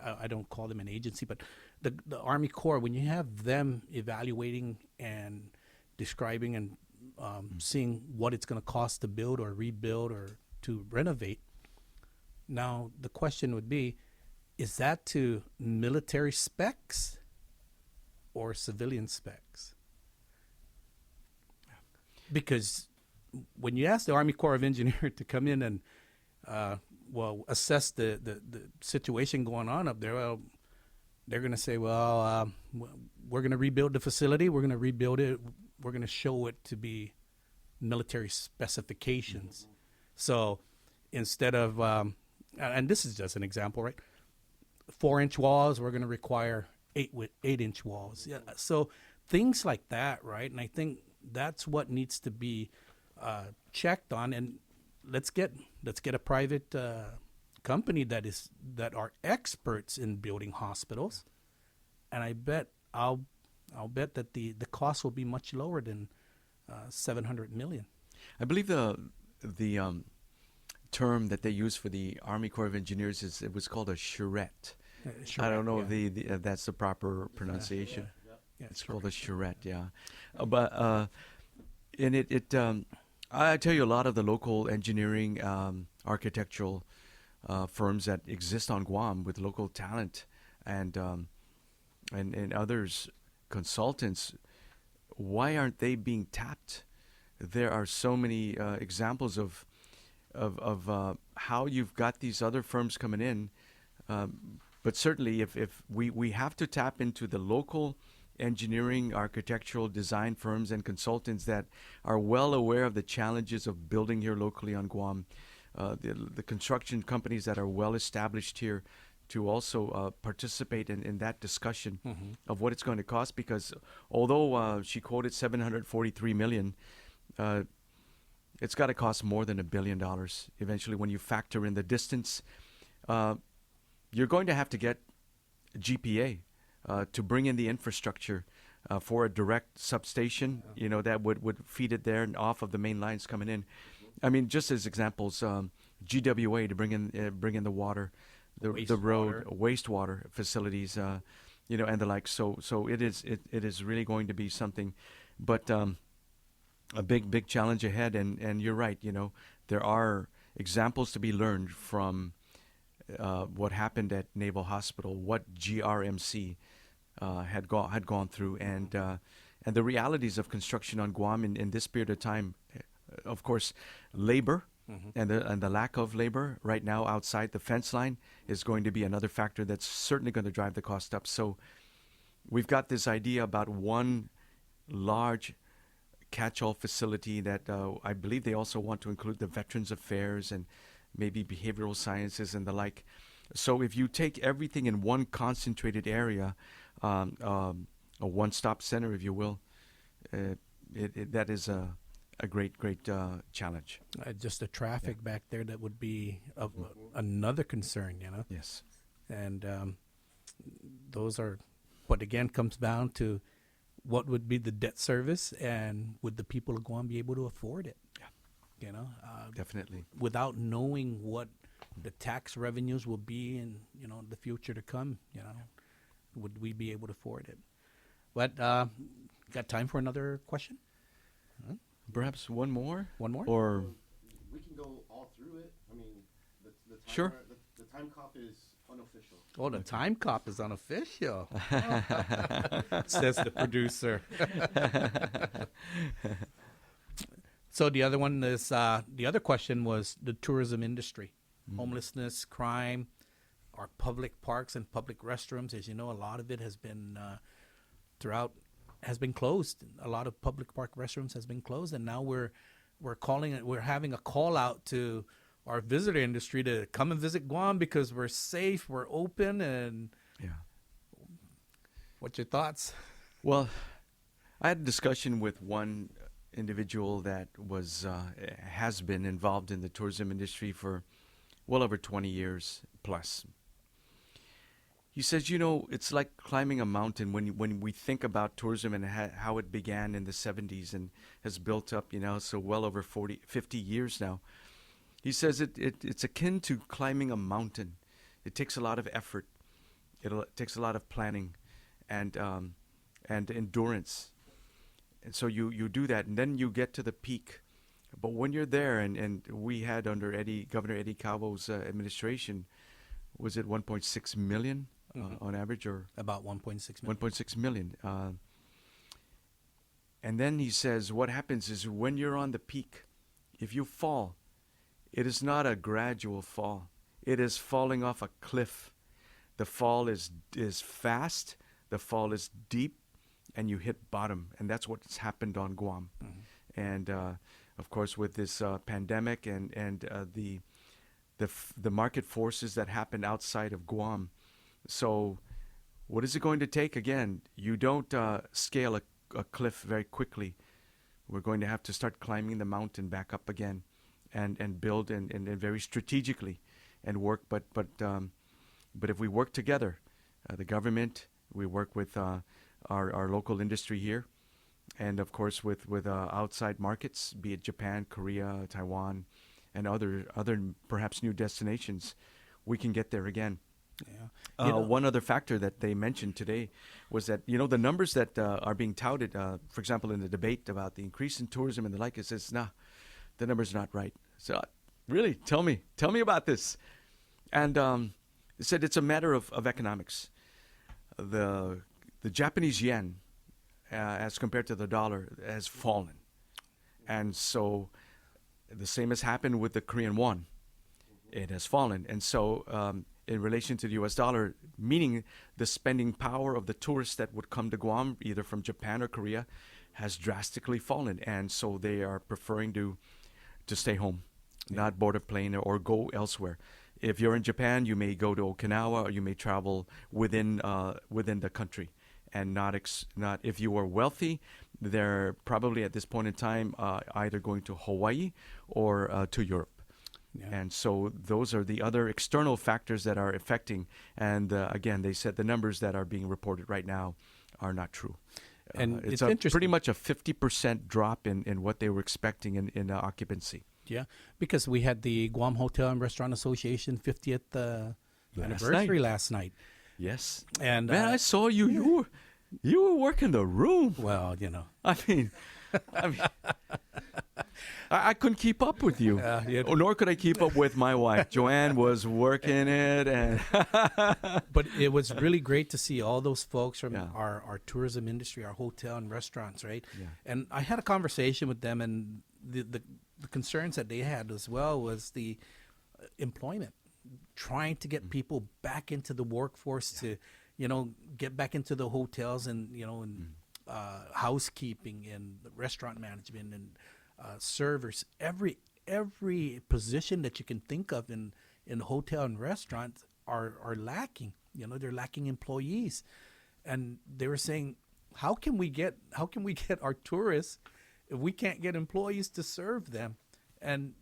I don't call them an agency, but the Army Corps, when you have them evaluating and describing and seeing what it's going to cost to build or rebuild or to renovate, now the question would be, is that to military specs or civilian specs? Because when you ask the Army Corps of Engineers to come in and assess the situation going on up there, well, they're going to say, well, we're going to rebuild the facility. We're going to rebuild it. We're going to show it to be military specifications. So instead of, and this is just an example, right? 4-inch walls, we're going to require 8-inch walls. Yeah. So things like that, right? And I think that's what needs to be checked on. And let's get a private company that are experts in building hospitals, and I'll bet that the cost will be much lower than $700 million. I believe the term that they use for the Army Corps of Engineers it was called a charrette. I don't know if that's the proper pronunciation. Yeah, It's called a charrette, yeah. And I tell you, a lot of the local engineering, architectural firms that exist on Guam with local talent and others, consultants, why aren't they being tapped? There are so many examples of how you've got these other firms coming in, but certainly if we have to tap into the local engineering, architectural design firms and consultants that are well aware of the challenges of building here locally on Guam, the construction companies that are well established here to also participate in that discussion of what it's going to cost, because although she quoted $743 million, it's got to cost more than $1 billion eventually when you factor in the distance. You're going to have to get GPA to bring in the infrastructure for a direct substation, that would feed it there and off of the main lines coming in. I mean, just as examples, GWA to bring in the water, the road, wastewater facilities, and the like. So it is really going to be something, but a big challenge ahead. And you're right. There are examples to be learned from what happened at Naval Hospital, what GRMC had gone through, and the realities of construction on Guam in this period of time. Of course, labor and the lack of labor right now outside the fence line is going to be another factor that's certainly going to drive the cost up. So we've got this idea about one large catch-all facility that I believe they also want to include the Veterans Affairs and maybe behavioral sciences and the like. So if you take everything in one concentrated area, a one-stop center, if you will, that is a great challenge. Just the traffic back there, that would be another concern, Yes. And those are what again comes down to what would be the debt service, and would the people of Guam be able to afford it? Yeah. Definitely. Without knowing what the tax revenues will be in the future to come, would we be able to afford it? But got time for another question? Perhaps one more? One more? Or we can go all through it. I mean, the time Sure. The time cop is unofficial. Oh, the time cop is unofficial, says the producer. So the other one is the other question was the tourism industry, homelessness, crime, our public parks and public restrooms. As you know, a lot of it has been has been closed. A lot of public park restrooms has been closed, and now we're having a call out to our visitor industry to come and visit Guam because we're safe, we're open, and what's your thoughts? Well, I had a discussion with one individual that has been involved in the tourism industry for well over 20 years plus. He says, it's like climbing a mountain when we think about tourism and how it began in the 70s and has built up, so well over 50 years now. He says it's akin to climbing a mountain. It takes a lot of effort. It takes a lot of planning and endurance. And so you do that, and then you get to the peak. But when you're there, and we had under Governor Eddie Calvo's administration, was it 1.6 million on average, or About 1.6 million. 1.6 million? And then he says, what happens is when you're on the peak, if you fall, it is not a gradual fall. It is falling off a cliff The fall is fast. The fall is deep, and you hit bottom, and that's what's happened on Guam. And of course, with this pandemic and the market forces that happened outside of Guam. So, what is it going to take? Again, you don't scale a cliff very quickly. We're going to have to start climbing the mountain back up again, and build and very strategically, and work. But if we work together, the government, we work with our local industry here, and of course with outside markets, be it Japan, Korea, Taiwan, and other perhaps new destinations, we can get there again. Yeah. One other factor that they mentioned today was that, the numbers that are being touted, for example, in the debate about the increase in tourism and the like, it says, nah, the number's not right. So really, tell me about this. And they said it's a matter of economics. The Japanese yen, as compared to the dollar, has fallen. And so the same has happened with the Korean won. It has fallen. And so in relation to the U.S. dollar, meaning the spending power of the tourists that would come to Guam, either from Japan or Korea, has drastically fallen. And so they are preferring to stay home, not board a plane or go elsewhere. If you're in Japan, you may go to Okinawa, or you may travel within the country, and not if you are wealthy, they're probably at this point in time either going to Hawaii or to Europe. Yeah. And so those are the other external factors that are affecting. And again, they said the numbers that are being reported right now are not true. And it's pretty much a 50% drop in what they were expecting in occupancy. Yeah, because we had the Guam Hotel and Restaurant Association 50th anniversary last night. Yes. And man, I saw you. You were working the room. Well, I mean, I couldn't keep up with you, nor could I keep up with my wife. Joanne was working it, and but it was really great to see all those folks from our tourism industry, our hotel and restaurants, right? Yeah. And I had a conversation with them, and the concerns that they had as well was the employment, trying to get people back into the workforce to, get back into the hotels and housekeeping and restaurant management and servers. Every position that you can think of in hotel and restaurants are lacking. They're lacking employees, and they were saying, how can we get our tourists if we can't get employees to serve them? And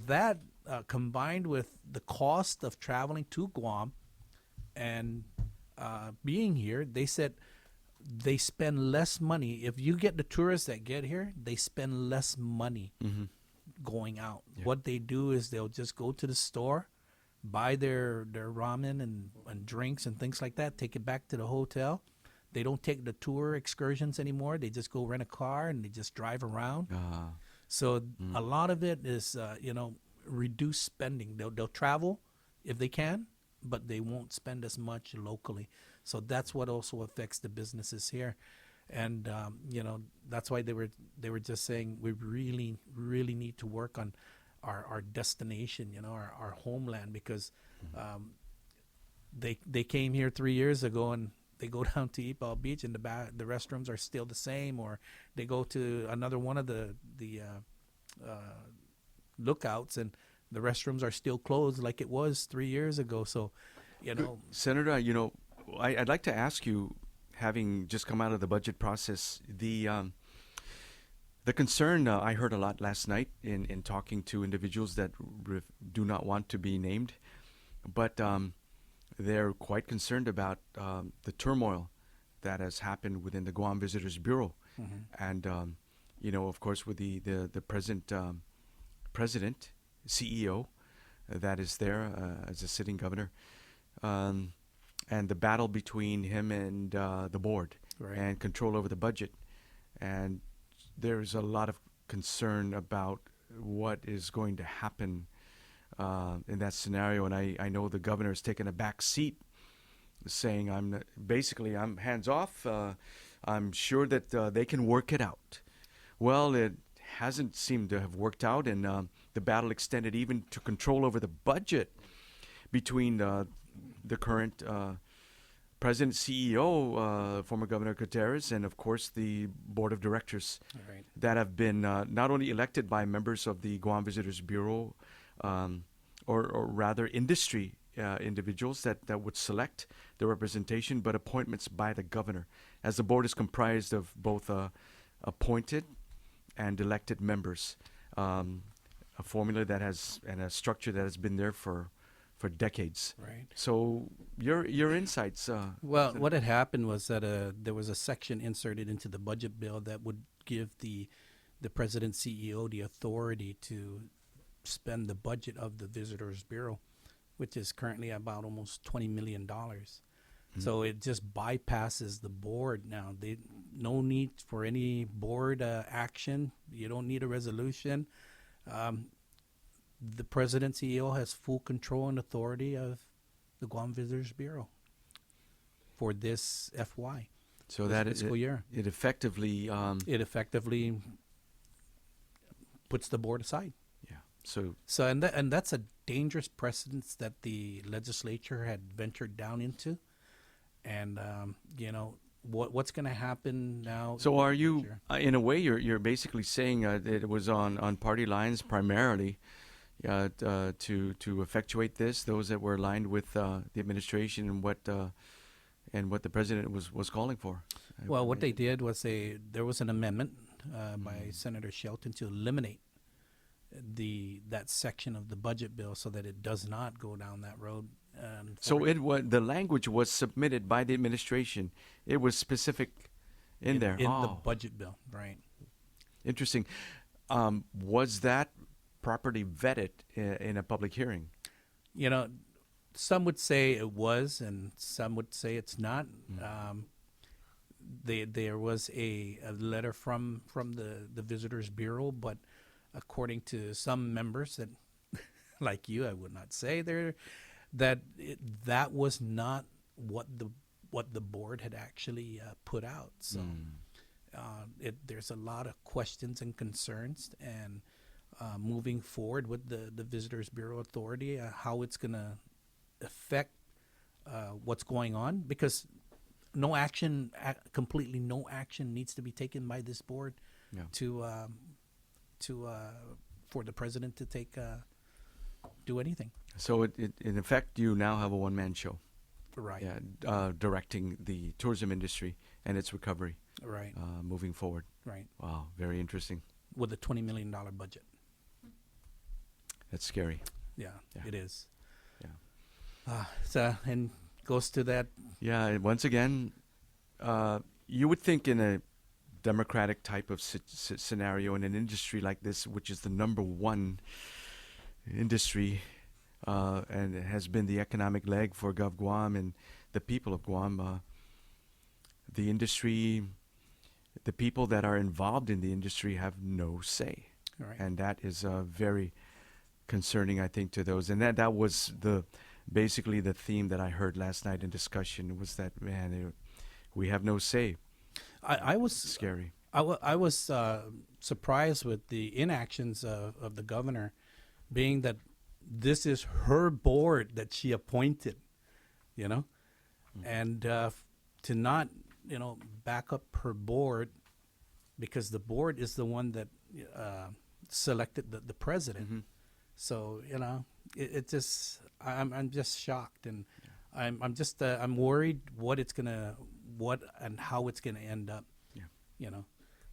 that combined with the cost of traveling to Guam and being here, they said they spend less money. If you get the tourists that get here, they spend less money going out. Yeah. What they do is they'll just go to the store, buy their ramen and drinks and things like that, take it back to the hotel. They don't take the tour excursions anymore. They just go rent a car and they just drive around. So a lot of it is, reduced spending. They'll travel if they can, but they won't spend as much locally. So that's what also affects the businesses here. And, that's why they were just saying we really, really need to work on our destination, our homeland, because they came here 3 years ago and they go down to Ipao Beach and the restrooms are still the same, or they go to another one of the lookouts and the restrooms are still closed like it was 3 years ago. So, Senator, I'd like to ask you, having just come out of the budget process, the concern I heard a lot last night in talking to individuals that do not want to be named, but they're quite concerned about the turmoil that has happened within the Guam Visitors Bureau. And, of course, with the present president, CEO, that is there as a sitting governor, and the battle between him and the board, right, and control over the budget. And there's a lot of concern about what is going to happen in that scenario. And I know the governor has taken a back seat, saying I'm hands off. I'm sure that they can work it out. Well, it hasn't seemed to have worked out, and the battle extended even to control over the budget between the the current president, CEO, former Governor Gutierrez, and of course the board of directors Right. that have been not only elected by members of the Guam Visitors Bureau, or rather industry individuals that would select the representation, but appointments by the governor, as the board is comprised of both appointed and elected members. A formula that has and a structure that has been there for decades. Right. So your insights. Well, what had happened was that there was a section inserted into the budget bill that would give the president CEO the authority to spend the budget of the Visitors Bureau, which is currently about almost $20 million. So it just bypasses the board now. No need for any board action. You don't need a resolution. The president CEO has full control and authority of the Guam Visitors Bureau for this FY. So this that is fiscal year. It effectively. It effectively puts the board aside. Yeah. So And that's a dangerous precedence that the legislature had ventured down into, and what's going to happen now. So are in the you, future. in a way, you're basically saying that it was on party lines primarily to effectuate this, those that were aligned with the administration and what the president was calling for? Well, what they did was there was an amendment by Senator Shelton to eliminate that section of the budget bill so that it does not go down that road. So the language was submitted by the administration. It was specific in there. In the Oh, budget bill, right? interesting. Was that properly vetted in a public hearing? Some would say it was, and some would say it's not. There was a letter from the Visitors Bureau, but according to some members that, like you, I would not say that was not what the board had actually put out. So there's a lot of questions and concerns, and moving forward with the Visitors Bureau Authority, how it's going to affect what's going on, because completely no action needs to be taken by this board Yeah. for the president to do anything. So in effect, you now have a one-man show. Right. Directing the tourism industry and its recovery Right. moving forward. Right. Wow, very interesting. With a $20 million budget. That's scary. Yeah, Yeah. it is. Yeah. And goes to that. Yeah, and once again, you would think in a democratic type of scenario in an industry like this, which is the number one industry and it has been the economic leg for Gov Guam and the people of Guam, the industry, the people that are involved in the industry have no say. Right. And that is very concerning, I think, to those. And that was basically the theme that I heard last night in discussion, was that, man, we have no say. I was Scary. I was surprised with the inactions of the governor, being that this is her board that she appointed, and to not, back up her board, because the board is the one that selected the president. Mm-hmm. So it just I'm just shocked, and I'm worried what and how it's gonna end up. Yeah.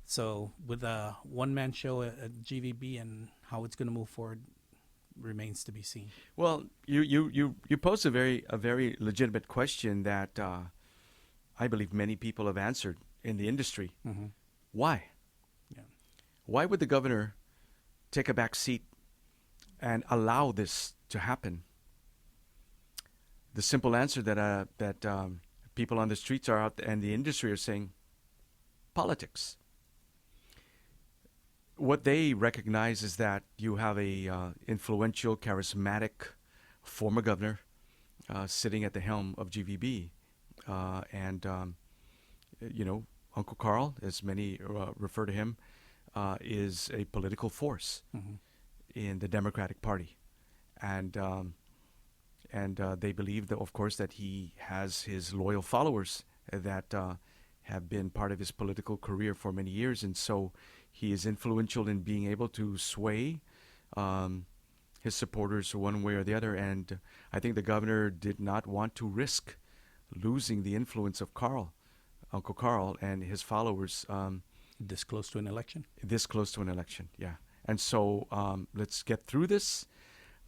So with a one-man show at GVB and how it's gonna move forward remains to be seen. Well, you posed a very legitimate question that I believe many people have answered in the industry. Mm-hmm. Why? Yeah. Why would the governor take a back seat and allow this to happen? The simple answer that people on the streets are out and the industry are saying, politics. What they recognize is that you have a influential, charismatic former governor sitting at the helm of GVB, and Uncle Carl, as many refer to him, is a political force Mm-hmm. in the Democratic Party, and And they believe, that, of course, that he has his loyal followers that have been part of his political career for many years. And so he is influential in being able to sway his supporters one way or the other. And I think the governor did not want to risk losing the influence of Uncle Carl, and his followers. This close to an election? This close to an election, yeah. And so let's get through this.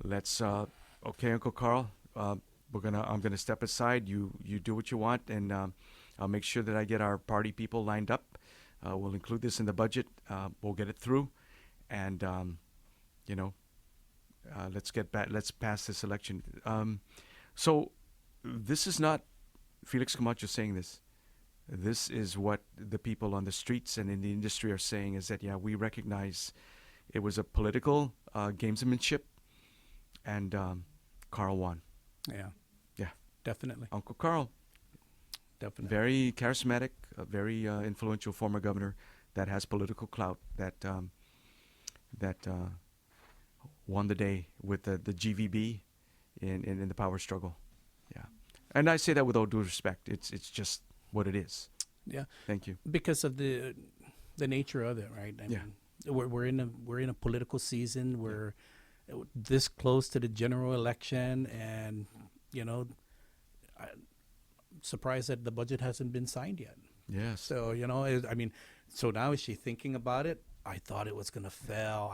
Let's, okay, Uncle Carl, I'm gonna step aside. You do what you want, and I'll make sure that I get our party people lined up. We'll include this in the budget. We'll get it through, and let's get back. Let's pass this election. So this is not Felix Camacho saying this. This is what the people on the streets and in the industry are saying, is that, yeah, we recognize it was a political gamesmanship, and Carl won. Yeah. Yeah. Definitely. Uncle Carl. Definitely. Very charismatic, very influential former governor that has political clout, that won the day with the GVB in the power struggle. Yeah. And I say that with all due respect. It's just what it is. Yeah. Thank you. Because of the nature of it, right? I Yeah. mean, we're in a political season. We're this close to the general election, and I'm surprised that the budget hasn't been signed yet. Yes. So so now is she thinking about it? I thought it was gonna fail.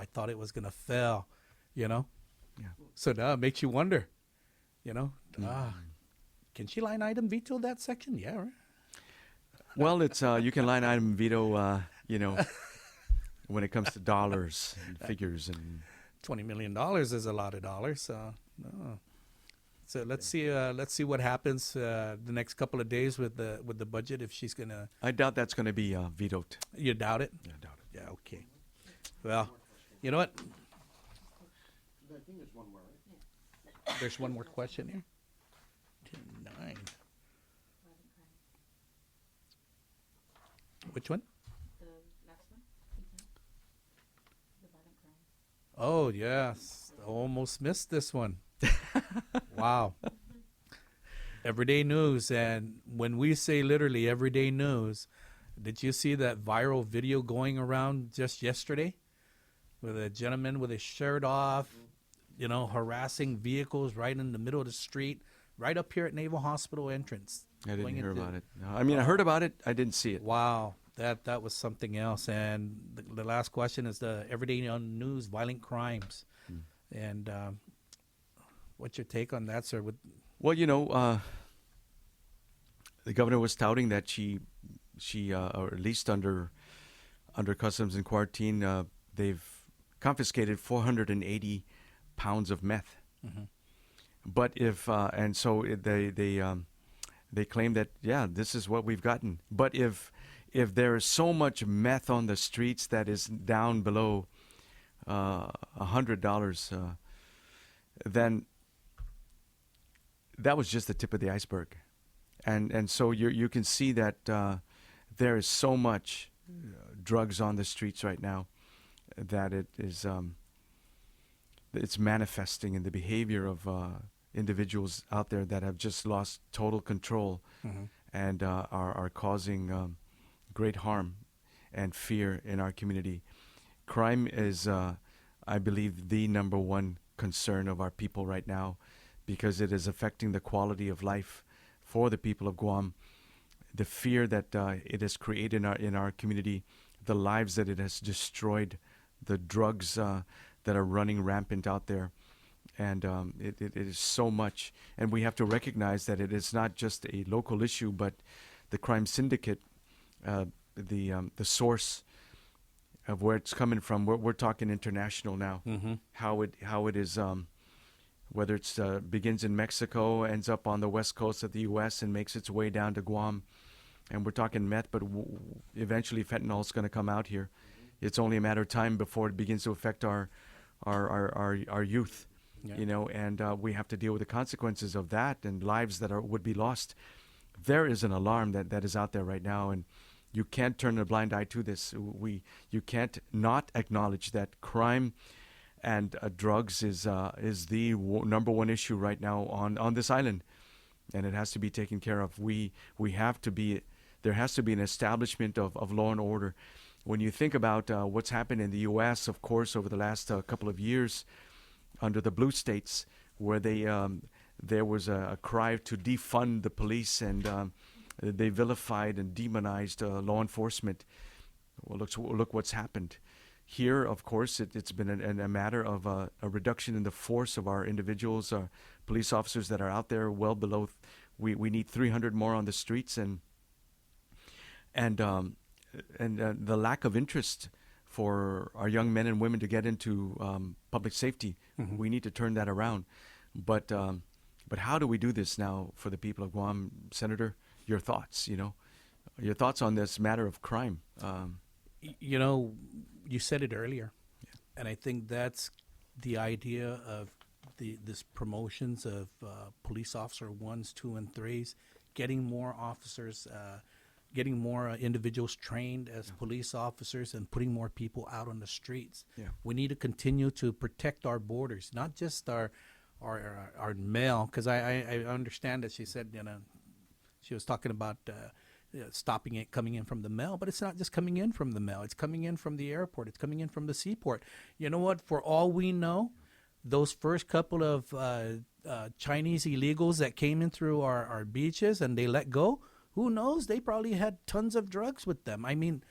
Yeah. So now it makes you wonder. Can she line item veto that section? Yeah, right. Well, it's you can line item veto, when it comes to dollars and figures and. $20 million is a lot of dollars. So let's see what happens the next couple of days with the budget, if she's gonna. I doubt that's going to be vetoed. You doubt it? Yeah, I doubt it. Yeah. Okay. Well, you know what? I think there's one more, right? There's one more question here. 10-9. Which one? The last one? The violent crime. Oh yes, almost missed this one. Wow. Everyday news, and when we say literally everyday news, did you see that viral video going around just yesterday with a gentleman with his shirt off, harassing vehicles right in the middle of the street, right up here at Naval Hospital entrance? I didn't hear into- about it. No, I mean, I heard about it. I didn't see it. Wow, that was something else. And the last question is the everyday news, violent crimes, and what's your take on that, sir? Well, the governor was touting that she, or at least under customs and quarantine, they've confiscated 480 pounds of meth. Mm-hmm. But and so they claim that, yeah, this is what we've gotten. But if there is so much meth on the streets that is down below $100, then that was just the tip of the iceberg. And so you can see that there is so much drugs on the streets right now that it is it's manifesting in the behavior of individuals out there that have just lost total control and are causing great harm and fear in our community. Crime is, I believe, the number one concern of our people right now, because it is affecting the quality of life for the people of Guam, the fear that it has created in our community, the lives that it has destroyed, the drugs that are running rampant out there. And it is so much. And we have to recognize that it is not just a local issue, but the crime syndicate, the source of where it's coming from. We're talking international now. Mm-hmm. How it is, whether it's begins in Mexico, ends up on the west coast of the U.S. and makes its way down to Guam. And we're talking meth, but eventually fentanyl is going to come out here. It's only a matter of time before it begins to affect our youth. Yeah. And we have to deal with the consequences of that and lives that would be lost. There is an alarm that is out there right now, and you can't turn a blind eye to this. You can't not acknowledge that crime and drugs is the number one issue right now on this island, and it has to be taken care of. There has to be an establishment of law and order. When you think about what's happened in the U.S., of course, over the last couple of years, under the blue states, where there was a cry to defund the police, and they vilified and demonized law enforcement. Well, look what's happened. Here, of course, it's been a matter of a reduction in the force of our individuals, police officers that are out there well below. We need 300 more on the streets, and the lack of interest for our young men and women to get into public safety. Mm-hmm. We need to turn that around. But how do we do this now for the people of Guam, Senator? Your thoughts, your thoughts on this matter of crime. You said it earlier, and I think that's the idea of this promotions of police officer 1s, 2, and 3s, getting more officers, getting more individuals trained as police officers, and putting more people out on the streets. Yeah. We need to continue to protect our borders, not just our mail, because I understand that she said, she was talking about stopping it coming in from the mail, but it's not just coming in from the mail. It's coming in from the airport. It's coming in from the seaport. You know what? For all we know, those first couple of Chinese illegals that came in through our beaches and they let go, who knows? They probably had tons of drugs with them. I mean,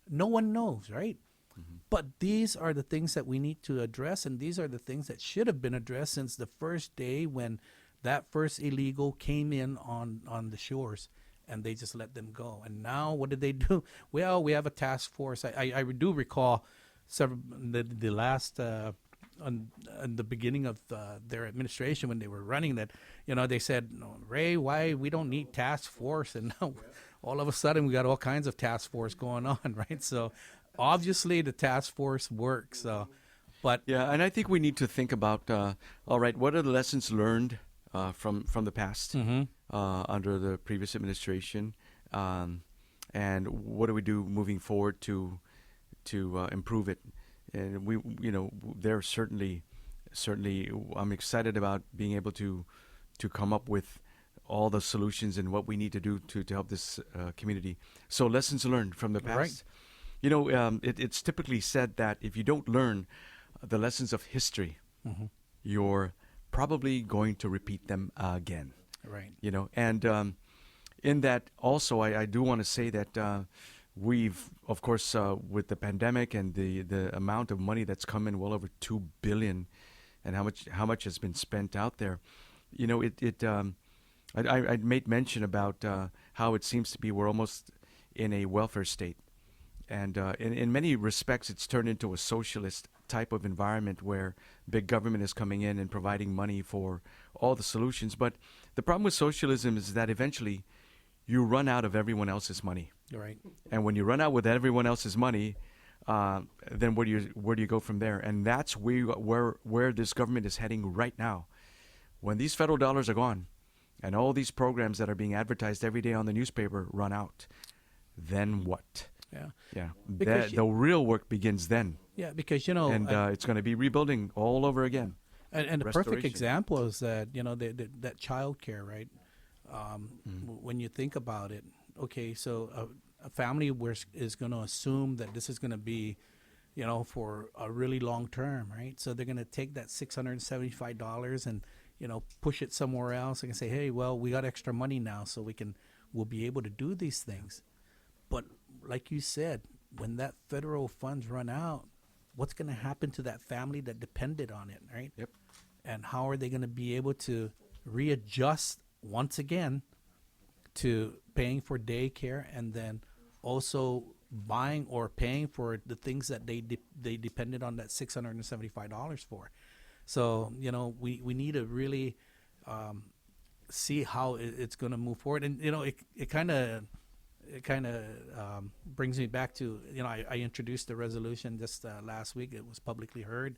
no one knows, right? Mm-hmm. But these are the things that we need to address, and these are the things that should have been addressed since the first day when that first illegal came in on the shores, and they just let them go. And now what did they do? Well, we have a task force. I do recall the last on the beginning of their administration when they were running that, they said, no, Ray, why we don't need task force, and now all of a sudden we got all kinds of task force going on, right? So obviously the task force works. But yeah, and I think we need to think about all right, what are the lessons learned from the past under the previous administration, and what do we do moving forward to improve it? And we, there certainly, I'm excited about being able to come up with all the solutions and what we need to do to help this community. So lessons learned from the past. Right. It's typically said that if you don't learn the lessons of history, you're probably going to repeat them again. Right. And in that also, I do want to say that we've, of course, with the pandemic and the amount of money that's come in, well over $2 billion, and how much has been spent out there, I made mention about how it seems to be we're almost in a welfare state, and in many respects it's turned into a socialist type of environment where big government is coming in and providing money for all the solutions. But the problem with socialism is that eventually you run out of everyone else's money. Right. And when you run out with everyone else's money, then where do you go from there? And that's where this government is heading right now. When these federal dollars are gone, and all these programs that are being advertised every day on the newspaper run out, then what? Yeah. The real work begins then. Yeah, because and it's going to be rebuilding all over again. And the perfect example is that that child care, right? When you think about it, okay, so a family is going to assume that this is going to be, for a really long term, right? So they're going to take that $675 and push it somewhere else and say, hey, well, we got extra money now, so we'll be able to do these things. But like you said, when that federal funds run out, what's going to happen to that family that depended on it, right? Yep. And how are they going to be able to readjust once again to paying for daycare, and then also buying or paying for the things that they depended on that $675 for? So we need to really see how it's going to move forward. And it kind of brings me back to I introduced the resolution just last week. It was publicly heard,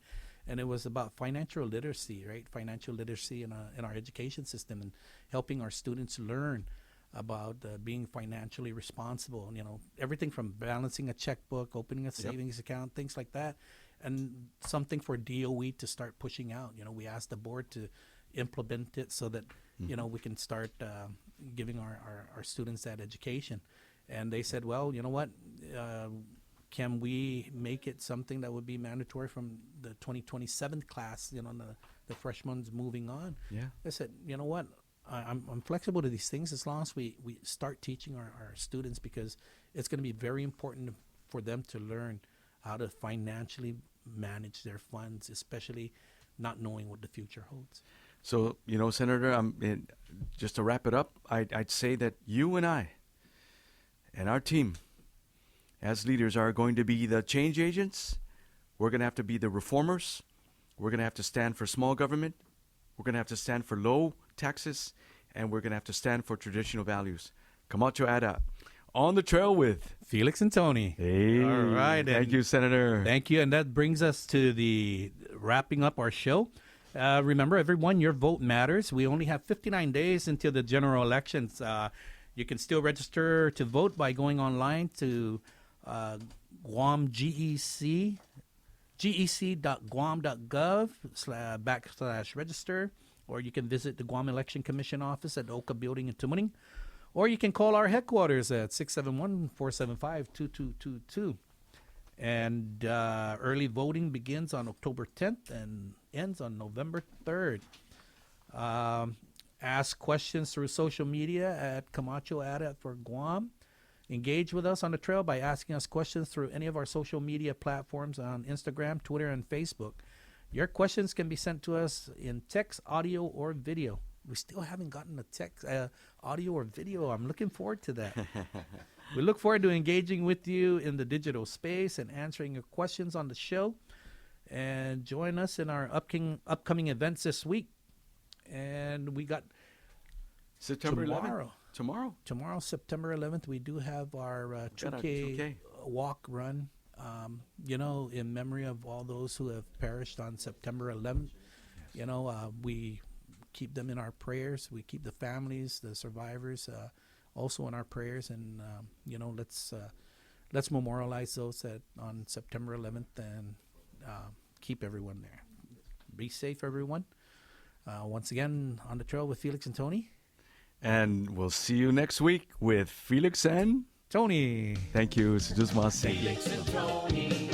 and it was about financial literacy, right? Financial literacy in our education system, and helping our students learn about being financially responsible. Everything from balancing a checkbook, opening a savings account, things like that. and something for DOE to start pushing out. We asked the board to implement it so that we can start giving our students that education. And they said, well, you know what? Can we make it something that would be mandatory from the 2027 class? The freshmen moving on. Yeah. I said, you know what? I'm flexible to these things as long as we start teaching our students, because it's going to be very important for them to learn how to financially manage their funds, especially not knowing what the future holds. So, Senator, just to wrap it up, I'd say that you and I and our team as leaders are going to be the change agents. We're going to have to be the reformers. We're going to have to stand for small government. We're going to have to stand for low taxes. And we're going to have to stand for traditional values. Camacho Ada, on the trail with Felix and Tony. Hey. All right. Thank you, Senator. Thank you. And that brings us to the wrapping up our show. Remember, everyone, your vote matters. We only have 59 days until the general elections. You can still register to vote by going online to Guam GEC, gec.guam.gov/register, or you can visit the Guam Election Commission office at the Oka Building in Tumuning, or you can call our headquarters at 671-475-2222. And early voting begins on October 10th and ends on November 3rd. Ask questions through social media at Camacho Ada for Guam. Engage with us on the trail by asking us questions through any of our social media platforms on Instagram, Twitter, and Facebook. Your questions can be sent to us in text, audio, or video. We still haven't gotten a text, audio, or video. I'm looking forward to that. We look forward to engaging with you in the digital space and answering your questions on the show. And join us in our upcoming events this week. And we got September tomorrow. 11th. Tomorrow, September 11th, we do have our 2K walk run, in memory of all those who have perished on September 11th. We keep them in our prayers. We keep the families, the survivors, also in our prayers. And, let's memorialize those on September 11th and keep everyone there. Be safe, everyone. Once again, on the trail with Felix and Tony. And we'll see you next week with Felix and Tony. Thank you. It's just Felix and Tony.